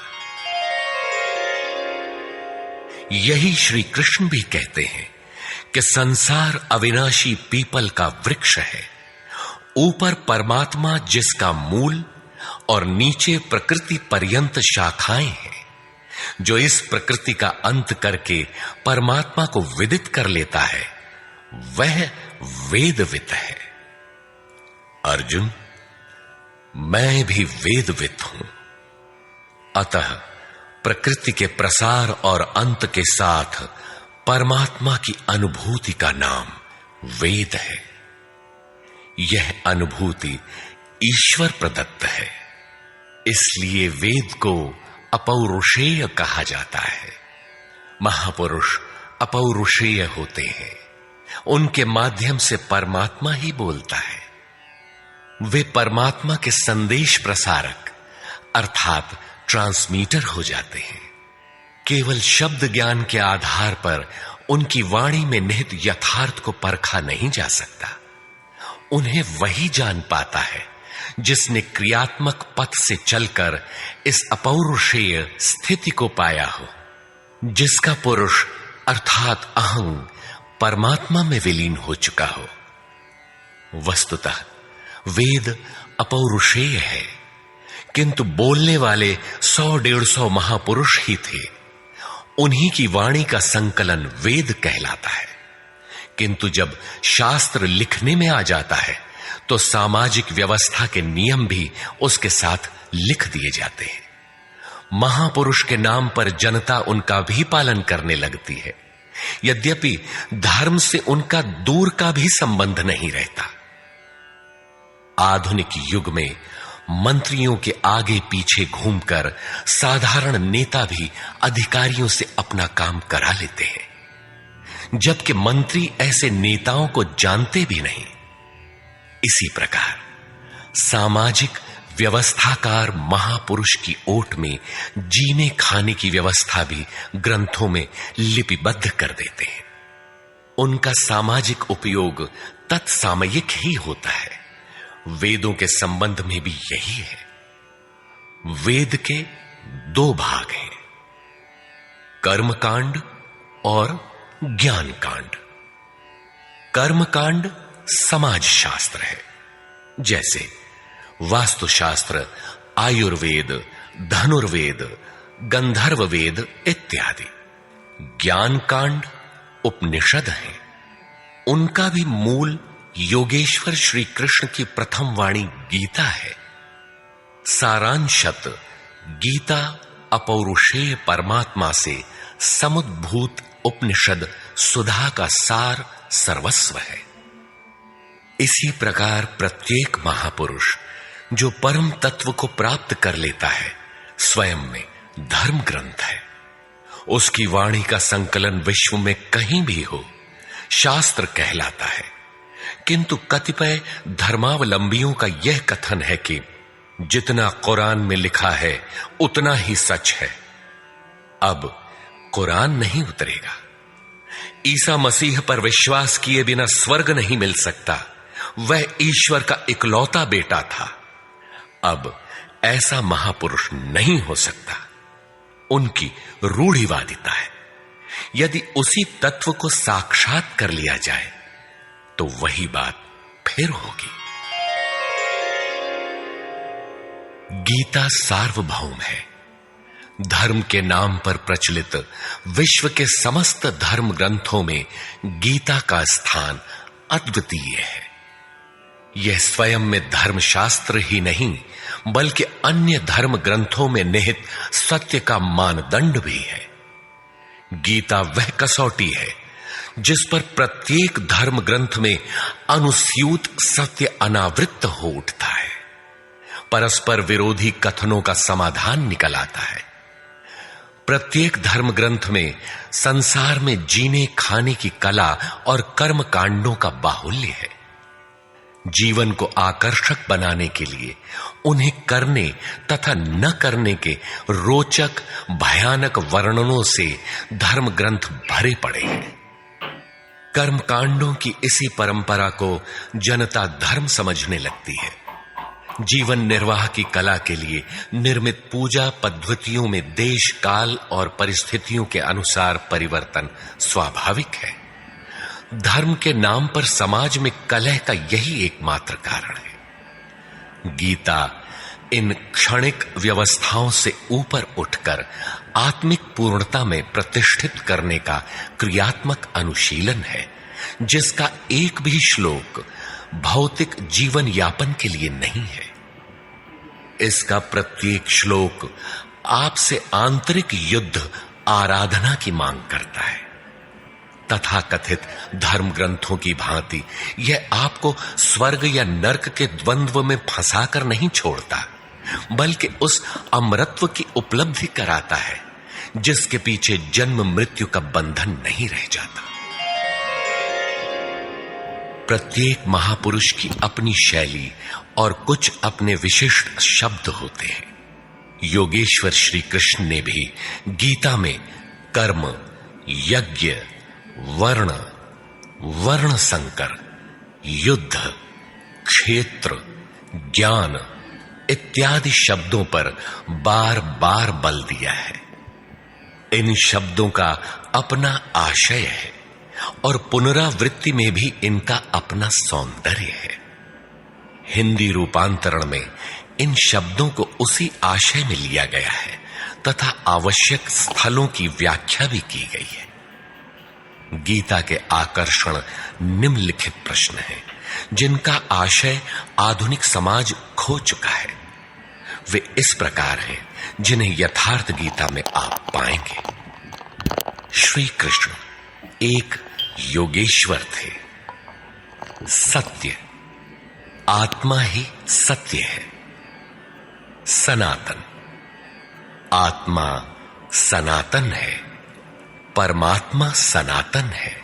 यही श्री कृष्ण भी कहते हैं कि संसार अविनाशी पीपल का वृक्ष है। ऊपर परमात्मा जिसका मूल और नीचे प्रकृति पर्यंत शाखाएं हैं। जो इस प्रकृति का अंत करके परमात्मा को विदित कर लेता है वह वेदवित है। अर्जुन, मैं भी वेदवित हूं। अतः प्रकृति के प्रसार और अंत के साथ परमात्मा की अनुभूति का नाम वेद है। यह अनुभूति ईश्वर प्रदत्त है। इसलिए वेद को अपौरुषेय कहा जाता है। महापुरुष अपौरुषेय होते हैं। उनके माध्यम से परमात्मा ही बोलता है। वे परमात्मा के संदेश प्रसारक अर्थात ट्रांसमीटर हो जाते हैं। केवल शब्द ज्ञान के आधार पर उनकी वाणी में निहित यथार्थ को परखा नहीं जा सकता। उन्हें वही जान पाता है जिसने क्रियात्मक पथ से चलकर इस अपौरुषेय स्थिति को पाया हो, जिसका पुरुष अर्थात अहं परमात्मा में विलीन हो चुका हो। वस्तुतः वेद अपौरुषेय है, किंतु बोलने वाले 100-150 महापुरुष ही थे। उन्हीं की वाणी का संकलन वेद कहलाता है। किंतु जब शास्त्र लिखने में आ जाता है तो सामाजिक व्यवस्था के नियम भी उसके साथ लिख दिए जाते हैं। महापुरुष के नाम पर जनता उनका भी पालन करने लगती है, यद्यपि धर्म से उनका दूर का भी संबंध नहीं रहता। आधुनिक युग में मंत्रियों के आगे पीछे घूमकर साधारण नेता भी अधिकारियों से अपना काम करा लेते हैं, जबकि मंत्री ऐसे नेताओं को जानते भी नहीं। इसी प्रकार सामाजिक व्यवस्थाकार महापुरुष की ओट में जीने खाने की व्यवस्था भी ग्रंथों में लिपिबद्ध कर देते हैं। उनका सामाजिक उपयोग तत्सामयिक ही होता है। वेदों के संबंध में भी यही है। वेद के 2 भाग हैं, कर्मकांड और ज्ञान कांड। कर्मकांड समाज शास्त्र है, जैसे वास्तुशास्त्र, आयुर्वेद, धनुर्वेद, गंधर्व वेद इत्यादि। ज्ञान कांड उपनिषद है। उनका भी मूल योगेश्वर श्री कृष्ण की प्रथम वाणी गीता है। सारांशत गीता अपौरुषेय परमात्मा से समुद्भूत उपनिषद सुधा का सार सर्वस्व है। इसी प्रकार प्रत्येक महापुरुष जो परम तत्व को प्राप्त कर लेता है स्वयं में धर्म ग्रंथ है। उसकी वाणी का संकलन विश्व में कहीं भी हो शास्त्र कहलाता है। किंतु कतिपय धर्मावलंबियों का यह कथन है कि जितना कुरान में लिखा है उतना ही सच है। अब कुरान नहीं उतरेगा। ईसा मसीह पर विश्वास किए बिना स्वर्ग नहीं मिल सकता। वह ईश्वर का इकलौता बेटा था। अब ऐसा महापुरुष नहीं हो सकता। उनकी रूढ़िवादिता है। यदि उसी तत्व को साक्षात कर लिया जाए तो वही बात फिर होगी। गीता सार्वभौम है। धर्म के नाम पर प्रचलित विश्व के समस्त धर्म ग्रंथों में गीता का स्थान अद्वितीय है। यह स्वयं में धर्मशास्त्र ही नहीं बल्कि अन्य धर्म ग्रंथों में निहित सत्य का मानदंड भी है। गीता वह कसौटी है जिस पर प्रत्येक धर्म ग्रंथ में अनुस्यूत सत्य अनावृत हो उठता है, परस्पर विरोधी कथनों का समाधान निकल आता है। प्रत्येक धर्म ग्रंथ में संसार में जीने खाने की कला और कर्म कांडों का बाहुल्य है। जीवन को आकर्षक बनाने के लिए उन्हें करने तथा न करने के रोचक भयानक वर्णनों से धर्म ग्रंथ भरे पड़े हैं। कर्मकांडों की इसी परंपरा को जनता धर्म समझने लगती है। जीवन निर्वाह की कला के लिए निर्मित पूजा पद्धतियों में देश काल और परिस्थितियों के अनुसार परिवर्तन स्वाभाविक है। धर्म के नाम पर समाज में कलह का यही एकमात्र कारण है। गीता इन क्षणिक व्यवस्थाओं से ऊपर उठकर आत्मिक पूर्णता में प्रतिष्ठित करने का क्रियात्मक अनुशीलन है, जिसका एक भी श्लोक भौतिक जीवन यापन के लिए नहीं है। इसका प्रत्येक श्लोक आपसे आंतरिक युद्ध आराधना की मांग करता है। तथाकथित धर्म ग्रंथों की भांति यह आपको स्वर्ग या नरक के द्वंद्व में फंसाकर नहीं छोड़ता, बल्कि उस अमरत्व की उपलब्धि कराता है जिसके पीछे जन्म मृत्यु का बंधन नहीं रह जाता। प्रत्येक महापुरुष की अपनी शैली और कुछ अपने विशिष्ट शब्द होते हैं। योगेश्वर श्री कृष्ण ने भी गीता में कर्म, यज्ञ, वर्ण, वर्ण संकर, युद्ध, क्षेत्र, ज्ञान इत्यादि शब्दों पर बार बार बल दिया है। इन शब्दों का अपना आशय है और पुनरावृत्ति में भी इनका अपना सौंदर्य है। हिंदी रूपांतरण में इन शब्दों को उसी आशय में लिया गया है तथा आवश्यक स्थलों की व्याख्या भी की गई है। गीता के आकर्षण निम्नलिखित प्रश्न हैं, जिनका आशय आधुनिक समाज खो चुका है। वे इस प्रकार हैं जिन्हें यथार्थ गीता में आप पाएंगे। श्री कृष्ण एक योगेश्वर थे। सत्य, आत्मा ही सत्य है। सनातन, आत्मा सनातन है, परमात्मा सनातन है।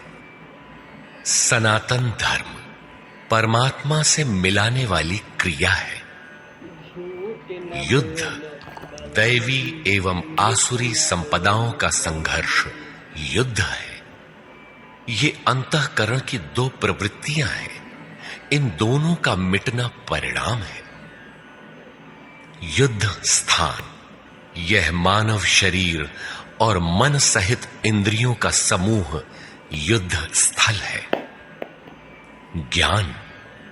सनातन धर्म परमात्मा से मिलाने वाली क्रिया है। युद्ध दैवी एवं आसुरी संपदाओं का संघर्ष युद्ध है। ये अंतःकरण की दो प्रवृत्तियां हैं। इन दोनों का मिटना परिणाम है। युद्ध स्थान, यह मानव शरीर और मन सहित इंद्रियों का समूह युद्ध स्थल है। ज्ञान,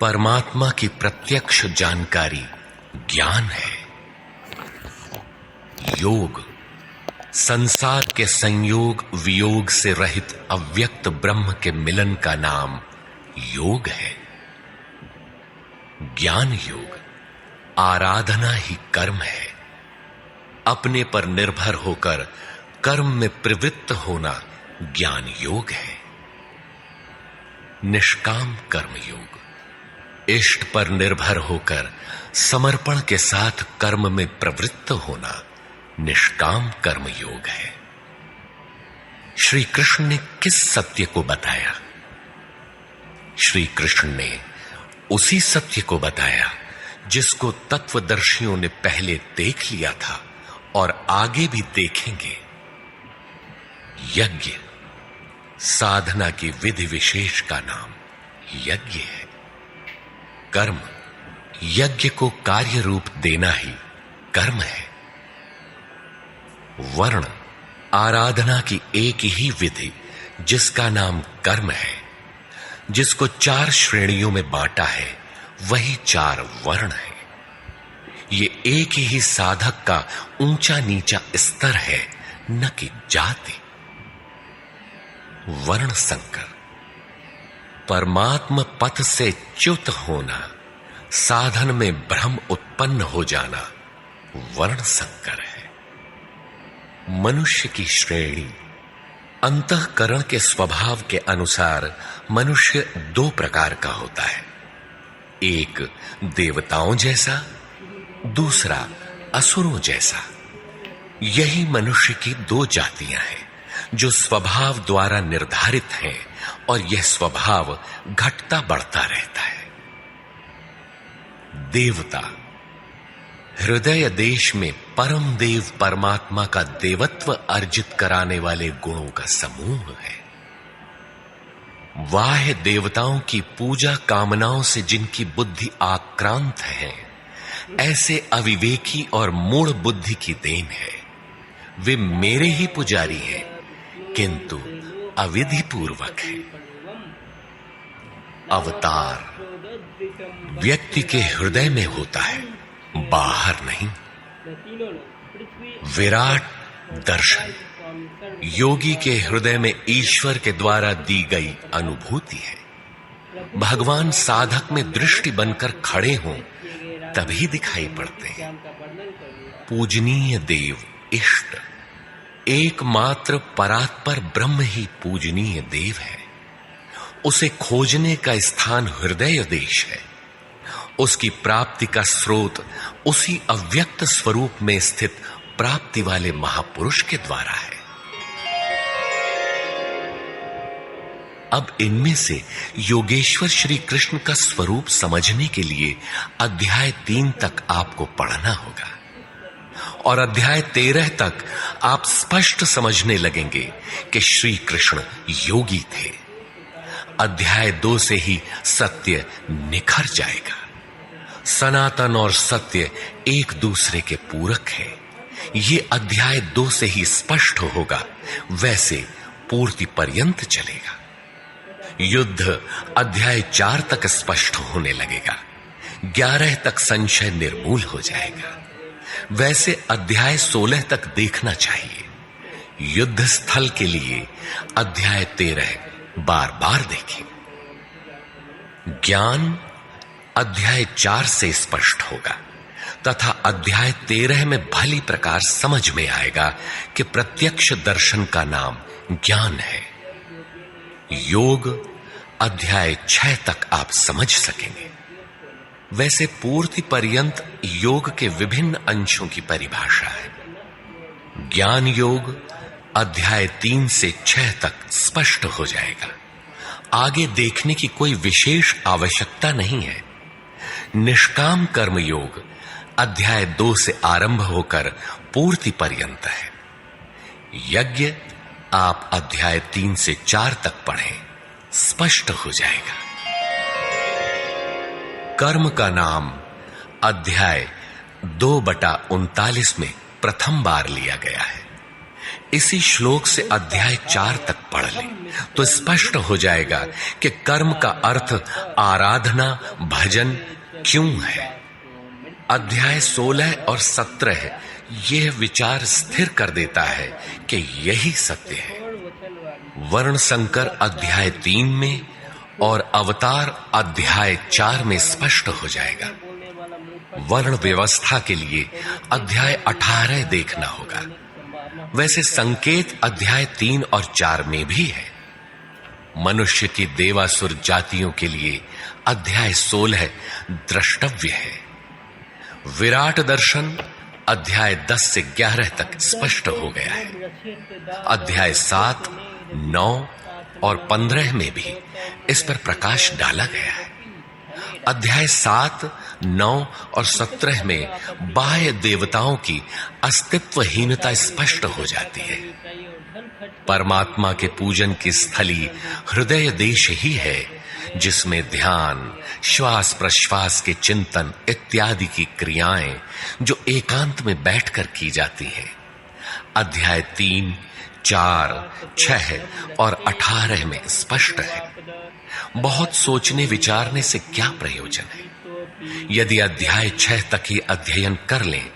परमात्मा की प्रत्यक्ष जानकारी ज्ञान है। योग, संसार के संयोग वियोग से रहित अव्यक्त ब्रह्म के मिलन का नाम योग है। ज्ञान योग, आराधना ही कर्म है। अपने पर निर्भर होकर कर्म में प्रवृत्त होना ज्ञान योग है। निष्काम कर्म योग, इष्ट पर निर्भर होकर समर्पण के साथ कर्म में प्रवृत्त होना निष्काम कर्म योग है। श्री कृष्ण ने किस सत्य को बताया? श्री कृष्ण ने उसी सत्य को बताया जिसको तत्वदर्शियों ने पहले देख लिया था और आगे भी देखेंगे। यज्ञ, साधना की विधि विशेष का नाम यज्ञ है। कर्म, यज्ञ को कार्य रूप देना ही कर्म है। वर्ण, आराधना की एक ही विधि जिसका नाम कर्म है, जिसको 4 श्रेणियों में बांटा है, वही 4 वर्ण है। ये एक ही साधक का ऊंचा नीचा स्तर है, न कि जाति। वर्ण संकर, परमात्म पथ से च्युत होना, साधन में भ्रम उत्पन्न हो जाना वर्ण संकर है। मनुष्य की श्रेणी अंतःकरण के स्वभाव के अनुसार मनुष्य दो प्रकार का होता है, एक देवताओं जैसा, दूसरा असुरों जैसा। यही मनुष्य की दो जातियां हैं जो स्वभाव द्वारा निर्धारित हैं, और यह स्वभाव घटता बढ़ता रहता है। देवता हृदय देश में परम देव परमात्मा का देवत्व अर्जित कराने वाले गुणों का समूह है। वाह्य देवताओं की पूजा कामनाओं से जिनकी बुद्धि आक्रांत है, ऐसे अविवेकी और मूढ़ बुद्धि की देन है। वे मेरे ही पुजारी हैं, किंतु अविधि पूर्वक है। अवतार व्यक्ति के हृदय में होता है, बाहर नहीं। विराट दर्शन योगी के हृदय में ईश्वर के द्वारा दी गई अनुभूति है। भगवान साधक में दृष्टि बनकर खड़े हों तभी दिखाई पड़ते हैं। पूजनीय देव इष्ट, एकमात्र परात्पर ब्रह्म ही पूजनीय देव है। उसे खोजने का स्थान हृदय देश है। उसकी प्राप्ति का स्रोत उसी अव्यक्त स्वरूप में स्थित प्राप्ति वाले महापुरुष के द्वारा है। अब इनमें से योगेश्वर श्री कृष्ण का स्वरूप समझने के लिए अध्याय 3 तक आपको पढ़ना होगा, और अध्याय 13 तक आप स्पष्ट समझने लगेंगे कि श्री कृष्ण योगी थे। अध्याय 2 से ही सत्य निखर जाएगा। सनातन और सत्य एक दूसरे के पूरक है, ये अध्याय 2 से ही स्पष्ट होगा, वैसे पूर्ति पर्यंत चलेगा। युद्ध अध्याय 4 तक स्पष्ट होने लगेगा, 11 तक संशय निर्मूल हो जाएगा। वैसे अध्याय 16 तक देखना चाहिए। युद्ध स्थल के लिए अध्याय 13 बार बार देखें। ज्ञान अध्याय 4 से स्पष्ट होगा, तथा अध्याय 13 में भली प्रकार समझ में आएगा कि प्रत्यक्ष दर्शन का नाम ज्ञान है। योग अध्याय 6 तक आप समझ सकेंगे। वैसे पूर्ति पर्यंत योग के विभिन्न अंशों की परिभाषा है। ज्ञान योग अध्याय 3 से 6 तक स्पष्ट हो जाएगा। आगे देखने की कोई विशेष आवश्यकता नहीं है। निष्काम कर्म योग अध्याय 2 से आरंभ होकर पूर्ति पर्यंत है। यज्ञ आप अध्याय 3 से 4 तक पढ़ें, स्पष्ट हो जाएगा। कर्म का नाम अध्याय 2/39 में प्रथम बार लिया गया है। इसी श्लोक से अध्याय 4 तक पढ़ लें तो स्पष्ट हो जाएगा कि कर्म का अर्थ आराधना भजन क्यों है। अध्याय 16 और 17 यह विचार स्थिर कर देता है कि यही सत्य है। वर्ण संकर अध्याय 3 में और अवतार अध्याय 4 में स्पष्ट हो जाएगा। वर्ण व्यवस्था के लिए अध्याय 18 देखना होगा। वैसे संकेत अध्याय 3 और 4 में भी है। मनुष्य की देवासुर जातियों के लिए अध्याय 16 द्रष्टव्य है। विराट दर्शन अध्याय 10 से 11 तक स्पष्ट हो गया है। अध्याय 7, 9 और 15 में भी इस पर प्रकाश डाला गया है। अध्याय 7, 9 और 17 में बाह्य देवताओं की अस्तित्वहीनता स्पष्ट हो जाती है। परमात्मा के पूजन की स्थली हृदय देश ही है, जिसमें ध्यान, श्वास प्रश्वास के चिंतन इत्यादि की क्रियाएं जो एकांत में बैठकर की जाती हैं। अध्याय 3, 4, 6 और 18 में स्पष्ट है। बहुत सोचने विचारने से क्या प्रयोजन है। यदि अध्याय 6 तक ही अध्ययन कर लें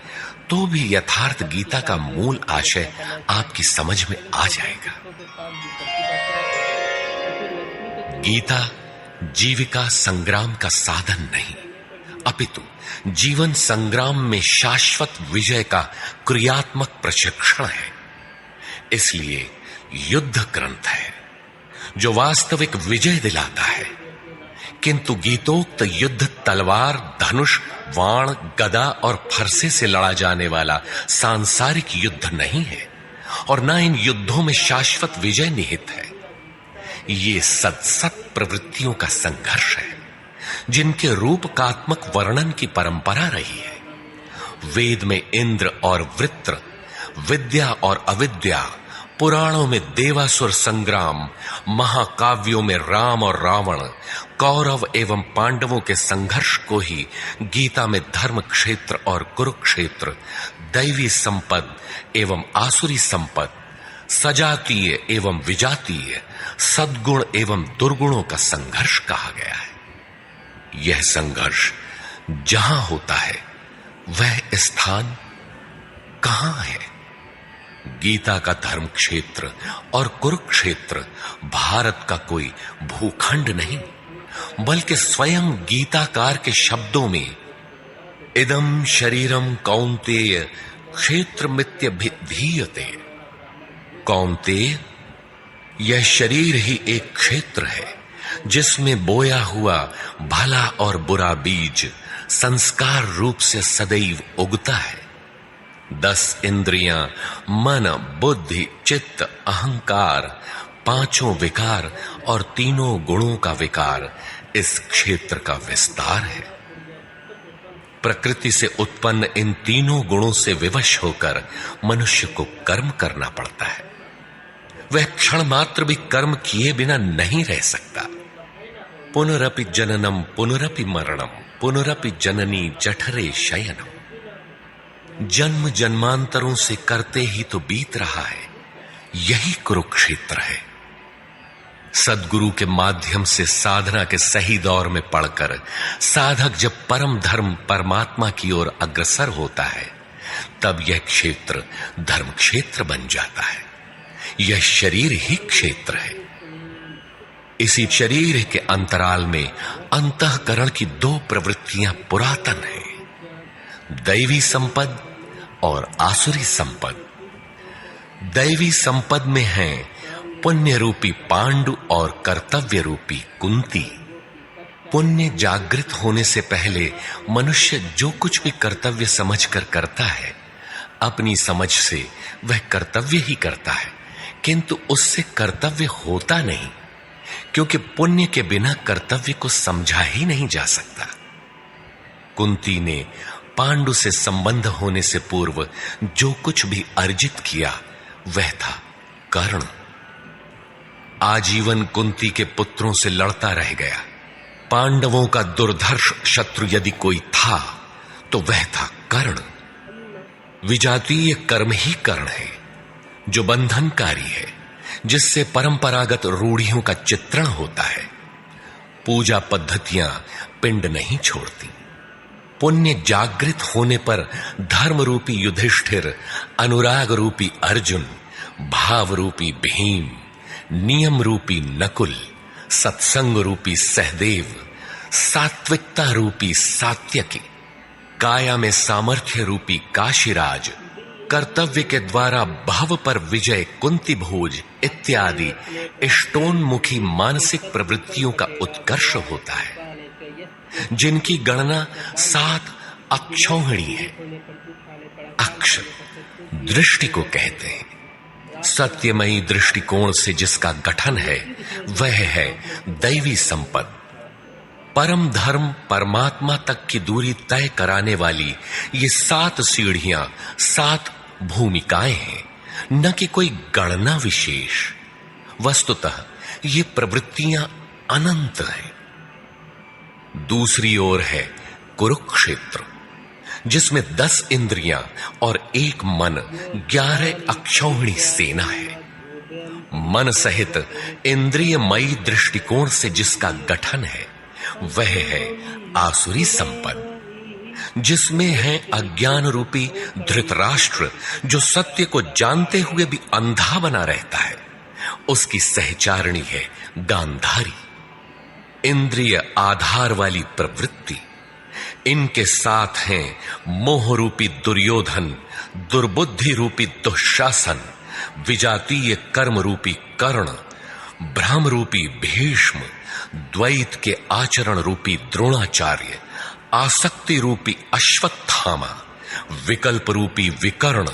तो भी यथार्थ गीता का मूल आशय आपकी समझ में आ जाएगा। गीता जीविका संग्राम का साधन नहीं, अपितु जीवन संग्राम में शाश्वत विजय का क्रियात्मक प्रशिक्षण है। इसलिए युद्ध ग्रंथ है जो वास्तविक विजय दिलाता है, किंतु गीतोक्त युद्ध तलवार, धनुष, वाण, गदा और फरसे से लड़ा जाने वाला सांसारिक युद्ध नहीं है और न इन युद्धों में शाश्वत विजय निहित है। ये सत प्रवृत्तियों का संघर्ष है जिनके रूपकात्मक वर्णन की परंपरा रही है। वेद में इंद्र और वृत्र, विद्या और अविद्या, पुराणों में देवासुर संग्राम, महाकाव्यों में राम और रावण, कौरव एवं पांडवों के संघर्ष को ही गीता में धर्म क्षेत्र और कुरुक्षेत्र, दैवी संपद एवं आसुरी संपद, सजातीय एवं विजातीय, सद्गुण एवं दुर्गुणों का संघर्ष कहा गया है। यह संघर्ष जहां होता है वह स्थान कहां है? गीता का धर्म क्षेत्र और कुरुक्षेत्र भारत का कोई भूखंड नहीं, बल्कि स्वयं गीताकार के शब्दों में इदं शरीरम कौन्तेय क्षेत्रमित्यभिधीयते। कौन्तेय, यह शरीर ही एक क्षेत्र है जिसमें बोया हुआ भला और बुरा बीज संस्कार रूप से सदैव उगता है। 10 इंद्रियां, मन, बुद्धि, चित्त, अहंकार, 5 विकार और 3 गुणों का विकार इस क्षेत्र का विस्तार है। प्रकृति से उत्पन्न इन 3 गुणों से विवश होकर मनुष्य को कर्म करना पड़ता है। वह क्षण मात्र भी कर्म किए बिना नहीं रह सकता। पुनरपि जननम पुनरपि मरणम पुनरपि जननी जठरे शयनम। जन्म जन्मांतरों से करते ही तो बीत रहा है, यही कुरुक्षेत्र है। सद्गुरु के माध्यम से साधना के सही दौर में पढ़कर साधक जब परम धर्म परमात्मा की ओर अग्रसर होता है तब यह क्षेत्र धर्म क्षेत्र बन जाता है। यह शरीर ही क्षेत्र है। इसी शरीर के अंतराल में अंतःकरण की 2 प्रवृत्तियां पुरातन हैं, दैवी संपद और आसुरी संपद। दैवी संपद में है पुण्य रूपी पांडु और कर्तव्य रूपी कुंती। पुण्य जागृत होने से पहले मनुष्य जो कुछ भी कर्तव्य समझकर करता है, अपनी समझ से वह कर्तव्य ही करता है, किंतु उससे कर्तव्य होता नहीं, क्योंकि पुण्य के बिना कर्तव्य को समझा ही नहीं जा सकता। कुंती ने पांडु से संबंध होने से पूर्व जो कुछ भी अर्जित किया वह था कर्ण। आजीवन कुंती के पुत्रों से लड़ता रह गया। पांडवों का दुर्धर्ष शत्रु यदि कोई था तो वह था कर्ण। विजातीय कर्म ही कर्ण है जो बंधनकारी है, जिससे परंपरागत रूढ़ियों का चित्रण होता है। पूजा पद्धतियां पिंड नहीं छोड़ती। पुण्य जागृत होने पर धर्म रूपी युधिष्ठिर, अनुराग रूपी अर्जुन, भाव रूपी भीम, नियम रूपी नकुल, सत्संग रूपी सहदेव, सात्विकता रूपी सात्यकी, काया में सामर्थ्य रूपी काशीराज, कर्तव्य के द्वारा भाव पर विजय कुंती भोज इत्यादि इष्टोन्मुखी मानसिक प्रवृत्तियों का उत्कर्ष होता है, जिनकी गणना 7 अक्षौहिणी है। अक्ष दृष्टि को कहते हैं। सत्यमयी दृष्टिकोण से जिसका गठन है वह है दैवी संपद। परम धर्म परमात्मा तक की दूरी तय कराने वाली ये 7 सीढ़ियां, 7 भूमिकाएं हैं, न कि कोई गणना विशेष। वस्तुतः ये प्रवृत्तियां अनंत हैं। दूसरी ओर है कुरुक्षेत्र, जिसमें 10 इंद्रियां और 1 मन, 11 अक्षौहिणी सेना है। मन सहित इंद्रियमयी दृष्टिकोण से जिसका गठन है वह है आसुरी संपद, जिसमें है अज्ञान रूपी धृतराष्ट्र, जो सत्य को जानते हुए भी अंधा बना रहता है। उसकी सहचारिणी है गांधारी, इंद्रिय आधार वाली प्रवृत्ति। इनके साथ हैं मोह रूपी दुर्योधन, दुर्बुद्धि रूपी दुःशासन, विजातीय कर्म रूपी कर्ण, भ्रम रूपी भीष्म, द्वैत के आचरण रूपी द्रोणाचार्य, आसक्ति रूपी अश्वत्थामा, विकल्प रूपी विकर्ण,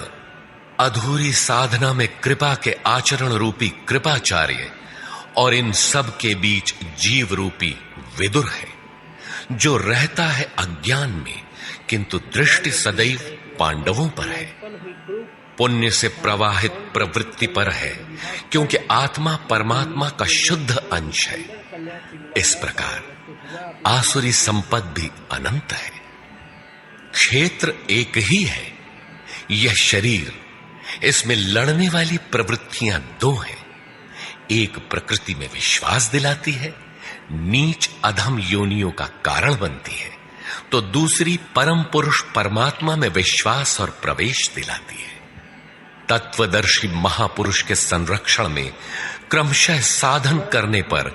अधूरी साधना में कृपा के आचरण रूपी कृपाचार्य, और इन सब के बीच जीव रूपी विदुर है, जो रहता है अज्ञान में, किंतु दृष्टि सदैव पांडवों पर है। पुण्य से प्रवाहित प्रवृत्ति पर है, क्योंकि आत्मा परमात्मा का शुद्ध अंश है। इस प्रकार आसुरी संपद भी अनंत है। क्षेत्र एक ही है, यह शरीर, इसमें लड़ने वाली प्रवृत्तियां दो हैं। एक प्रकृति में विश्वास दिलाती है, नीच अधम योनियों का कारण बनती है, तो दूसरी परम पुरुष परमात्मा में विश्वास और प्रवेश दिलाती है। तत्वदर्शी महापुरुष के संरक्षण में क्रमशः साधन करने पर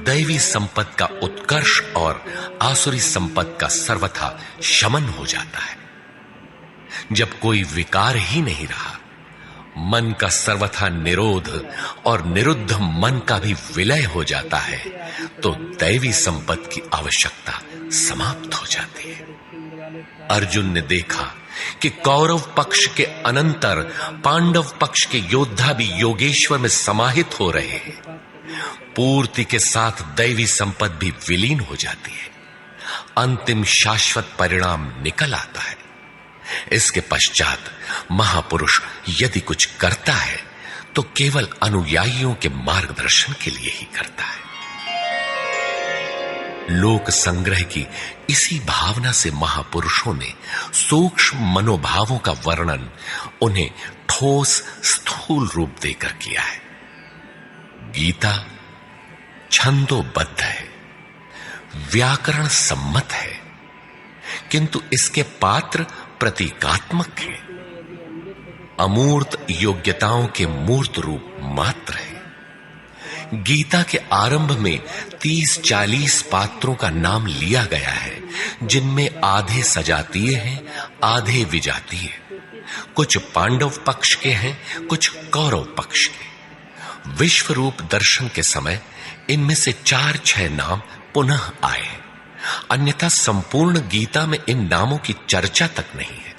दैवी संपद का उत्कर्ष और आसुरी संपद का सर्वथा शमन हो जाता है। जब कोई विकार ही नहीं रहा, मन का सर्वथा निरोध और निरुद्ध मन का भी विलय हो जाता है, तो दैवी संपद की आवश्यकता समाप्त हो जाती है। अर्जुन ने देखा कि कौरव पक्ष के अनंतर पांडव पक्ष के योद्धा भी योगेश्वर में समाहित हो रहे हैं। पूर्ति के साथ दैवी संपद भी विलीन हो जाती है। अंतिम शाश्वत परिणाम निकल आता है। इसके पश्चात महापुरुष यदि कुछ करता है तो केवल अनुयायियों के मार्गदर्शन के लिए ही करता है। लोक संग्रह की इसी भावना से महापुरुषों ने सूक्ष्म मनोभावों का वर्णन उन्हें ठोस स्थूल रूप देकर किया है। गीता छंदोबद्ध है, व्याकरण सम्मत है, किंतु इसके पात्र प्रतीकात्मक है, अमूर्त योग्यताओं के मूर्त रूप मात्र है। गीता के आरंभ में 30-40 पात्रों का नाम लिया गया है, जिनमें आधे सजातीय हैं, आधे विजातीय। कुछ पांडव पक्ष के हैं, कुछ कौरव पक्ष के। विश्व रूप दर्शन के समय इनमें से 4-6 नाम पुनः आए, अन्यथा संपूर्ण गीता में इन नामों की चर्चा तक नहीं है।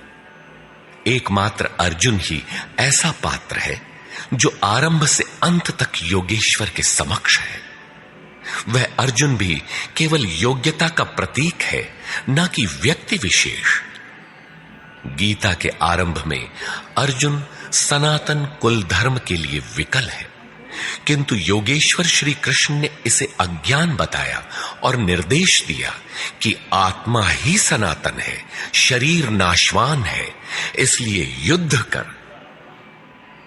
एकमात्र अर्जुन ही ऐसा पात्र है जो आरंभ से अंत तक योगेश्वर के समक्ष है। वह अर्जुन भी केवल योग्यता का प्रतीक है, न कि व्यक्ति विशेष। गीता के आरंभ में अर्जुन सनातन कुल धर्म के लिए विकल है, किंतु योगेश्वर श्री कृष्ण ने इसे अज्ञान बताया और निर्देश दिया कि आत्मा ही सनातन है, शरीर नाशवान है, इसलिए युद्ध कर।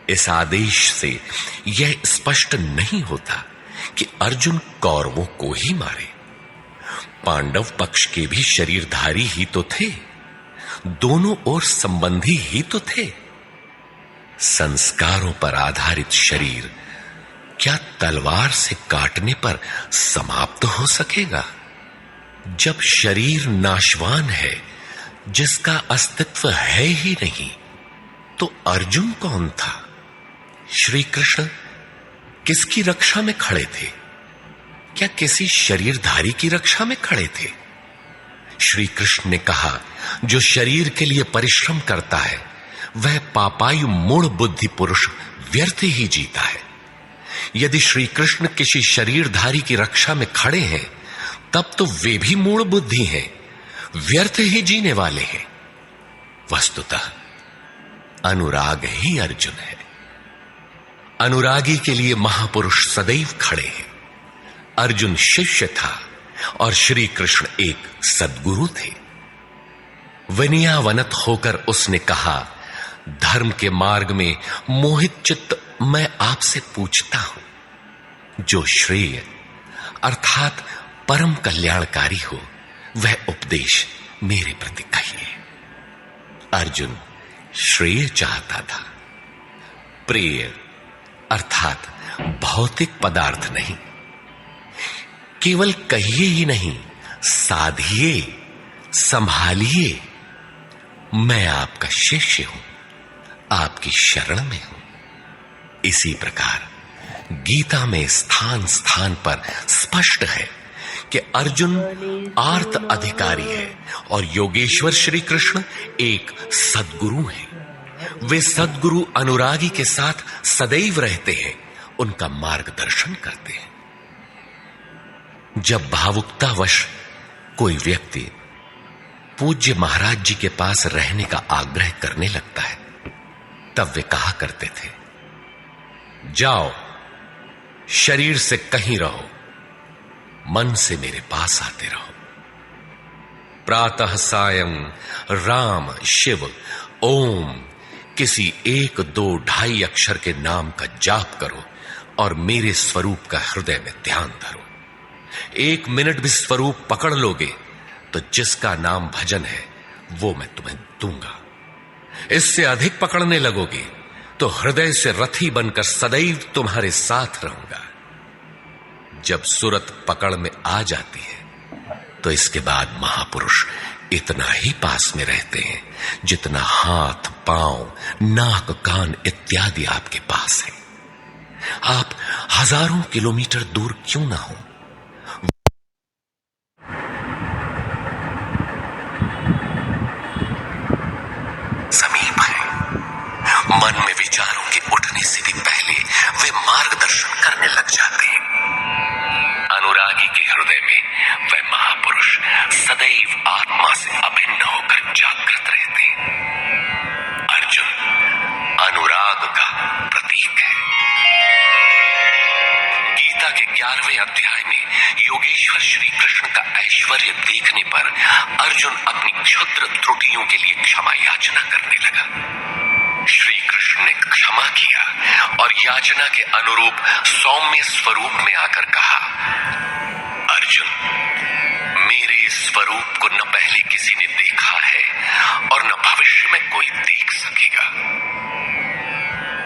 इस आदेश से यह स्पष्ट नहीं होता कि अर्जुन कौरवों को ही मारे। पांडव पक्ष के भी शरीरधारी ही तो थे, दोनों ओर संबंधी ही तो थे। संस्कारों पर आधारित शरीर क्या तलवार से काटने पर समाप्त हो सकेगा? जब शरीर नाशवान है, जिसका अस्तित्व है ही नहीं, तो अर्जुन कौन था? श्री कृष्ण किसकी रक्षा में खड़े थे? क्या किसी शरीरधारी की रक्षा में खड़े थे? श्री कृष्ण ने कहा, जो शरीर के लिए परिश्रम करता है वह पापायु मूढ़ बुद्धि पुरुष व्यर्थ ही जीता है। यदि श्री कृष्ण किसी शरीरधारी की रक्षा में खड़े हैं, तब तो वे भी मूढ़ बुद्धि हैं, व्यर्थ ही जीने वाले हैं। वस्तुतः अनुराग ही अर्जुन है। अनुरागी के लिए महापुरुष सदैव खड़े हैं। अर्जुन शिष्य था और श्री कृष्ण एक सद्गुरु थे। विनयावनत होकर उसने कहा, धर्म के मार्ग में मोहित चित्त मैं आपसे पूछता हूं, जो श्रेय अर्थात परम कल्याणकारी हो वह उपदेश मेरे प्रति कहिए। अर्जुन श्रेय चाहता था, प्रेय अर्थात भौतिक पदार्थ नहीं। केवल कहिए ही नहीं, साधिए, संभालिए। मैं आपका शिष्य हूं, आपकी शरण में हूं। इसी प्रकार गीता में स्थान स्थान पर स्पष्ट है कि अर्जुन आर्त अधिकारी है और योगेश्वर श्री कृष्ण एक सद्गुरु हैं। वे सद्गुरु अनुरागी के साथ सदैव रहते हैं, उनका मार्गदर्शन करते हैं। जब भावुकतावश कोई व्यक्ति पूज्य महाराज जी के पास रहने का आग्रह करने लगता है, तब वे कहा करते थे, जाओ, शरीर से कहीं रहो, मन से मेरे पास आते रहो। प्रातः सायं राम शिव ओम किसी 1 2 2.5 अक्षर के नाम का जाप करो और मेरे स्वरूप का हृदय में ध्यान धरो। 1 मिनट भी स्वरूप पकड़ लोगे तो जिसका नाम भजन है वो मैं तुम्हें दूंगा। इससे अधिक पकड़ने लगोगे तो हृदय से रथी बनकर सदैव तुम्हारे साथ रहूंगा। जब सूरत पकड़ में आ जाती है तो इसके बाद महापुरुष इतना ही पास में रहते हैं जितना हाथ, पांव, नाक, कान इत्यादि आपके पास है। आप हजारों किलोमीटर दूर क्यों ना हो, समीप है। मन में विचारों के उठने से भी पहले वे मार्गदर्शन करने लग जाते हैं। अनुरागी के हृदय में वह महापुरुष सदैव आत्मा से अभिन्न होकर जागृत रहते हैं। अर्जुन अनुराग का प्रतीक है। गीता के 11वें अध्याय में योगेश्वर श्री कृष्ण का ऐश्वर्य देखने पर अर्जुन अपनी क्षुद्र त्रुटियों के लिए क्षमा याचना करने लगा। श्री कृष्ण ने क्षमा किया और याचना के अनुरूप सौम्य स्वरूप में आकर कहा, अर्जुन, मेरे इस स्वरूप को न पहले किसी ने देखा है और न भविष्य में कोई देख सकेगा।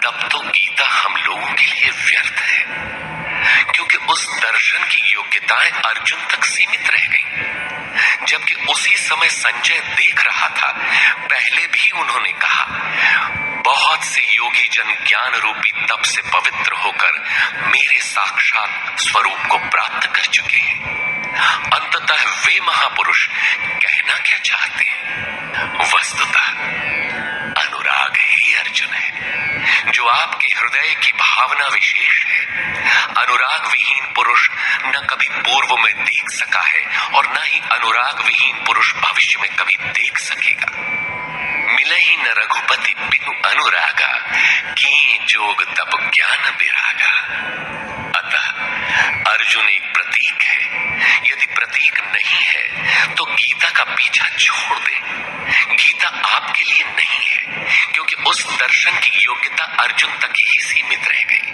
तब तो गीता हम लोगों के लिए व्यर्थ है, क्योंकि उस दर्शन की योग्यताएं अर्जुन तक सीमित रह गईं। जबकि उसी समय संजय देख रहा था, पहले भी उन्होंने कहा, बहुत से योगी जन ज्ञान रूपी तप से पवित्र होकर मेरे साक्षात स्वरूप को प्राप्त कर चुके हैं। अंततः वे महापुरुष कहना क्या चाहते हैं? वस्तुतः अनुराग ही अर्जुन है, जो आपके हृदय की भावना विशेष है। अनुराग विहीन पुरुष न कभी पूर्व में देख सका है और न ही अनुराग विहीन पुरुष भविष्य में कभी देख सकेगा। मिले ही न रघुपति बिनु अनुरागा, की जोग तप ज्ञान बिरागा। अतः अर्जुन एक प्रतीक है। यदि प्रतीक नहीं है तो गीता का पीछा छोड़ दे। गीता आपके लिए नहीं है, क्योंकि उस दर्शन की योग्यता अर्जुन तक ही सीमित रह गई।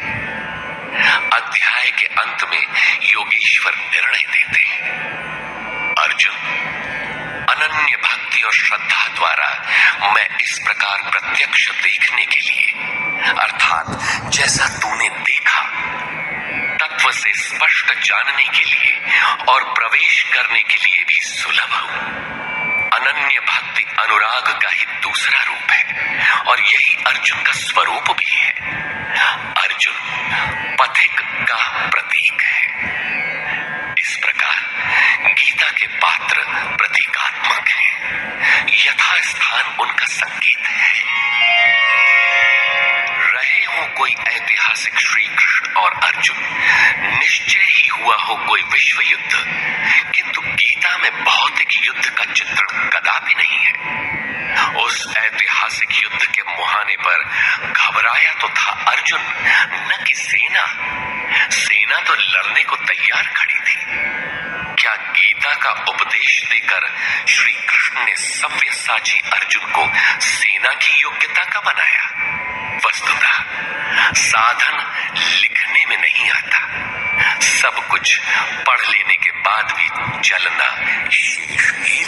अध्याय के अंत में योगेश्वर निर्णय देते हैं, अर्जुन, अनन्य भक्ति और श्रद्धा द्वारा मैं इस प्रकार प्रत्यक्ष देखने के लिए, अर्थात जैसा तूने देखा, तत्व से स्पष्ट जानने के लिए और प्रवेश करने के लिए भी सुलभ हूं। अनन्य भक्ति अनुराग का ही दूसरा रूप है और यही अर्जुन का स्वरूप भी है। अर्जुन पथिक का प्रतीक है। इस प्रकार गीता के पात्र प्रतीकात्मक हैं, यथा स्थान उनका संकेत है। रहे हो कोई ऐतिहासिक श्री कृष्ण और अर्जुन, निश्चय ही हुआ हो कोई विश्व युद्ध, किंतु गीता में भौतिक युद्ध का चित्रण कदापि नहीं है। उस ऐतिहासिक युद्ध के मुहाने पर घबराया तो था अर्जुन, न कि सेना। सेना तो लड़ने को तैयार खड़ी थी। क्या गीता का उपदेश देकर श्री कृष्ण ने सव्यसाची अर्जुन को सेना की योग्यता का बनाया? वस्तुतः साधन लिखने में नहीं आता। सब कुछ पढ़ लेने के बाद भी चलना सीख ही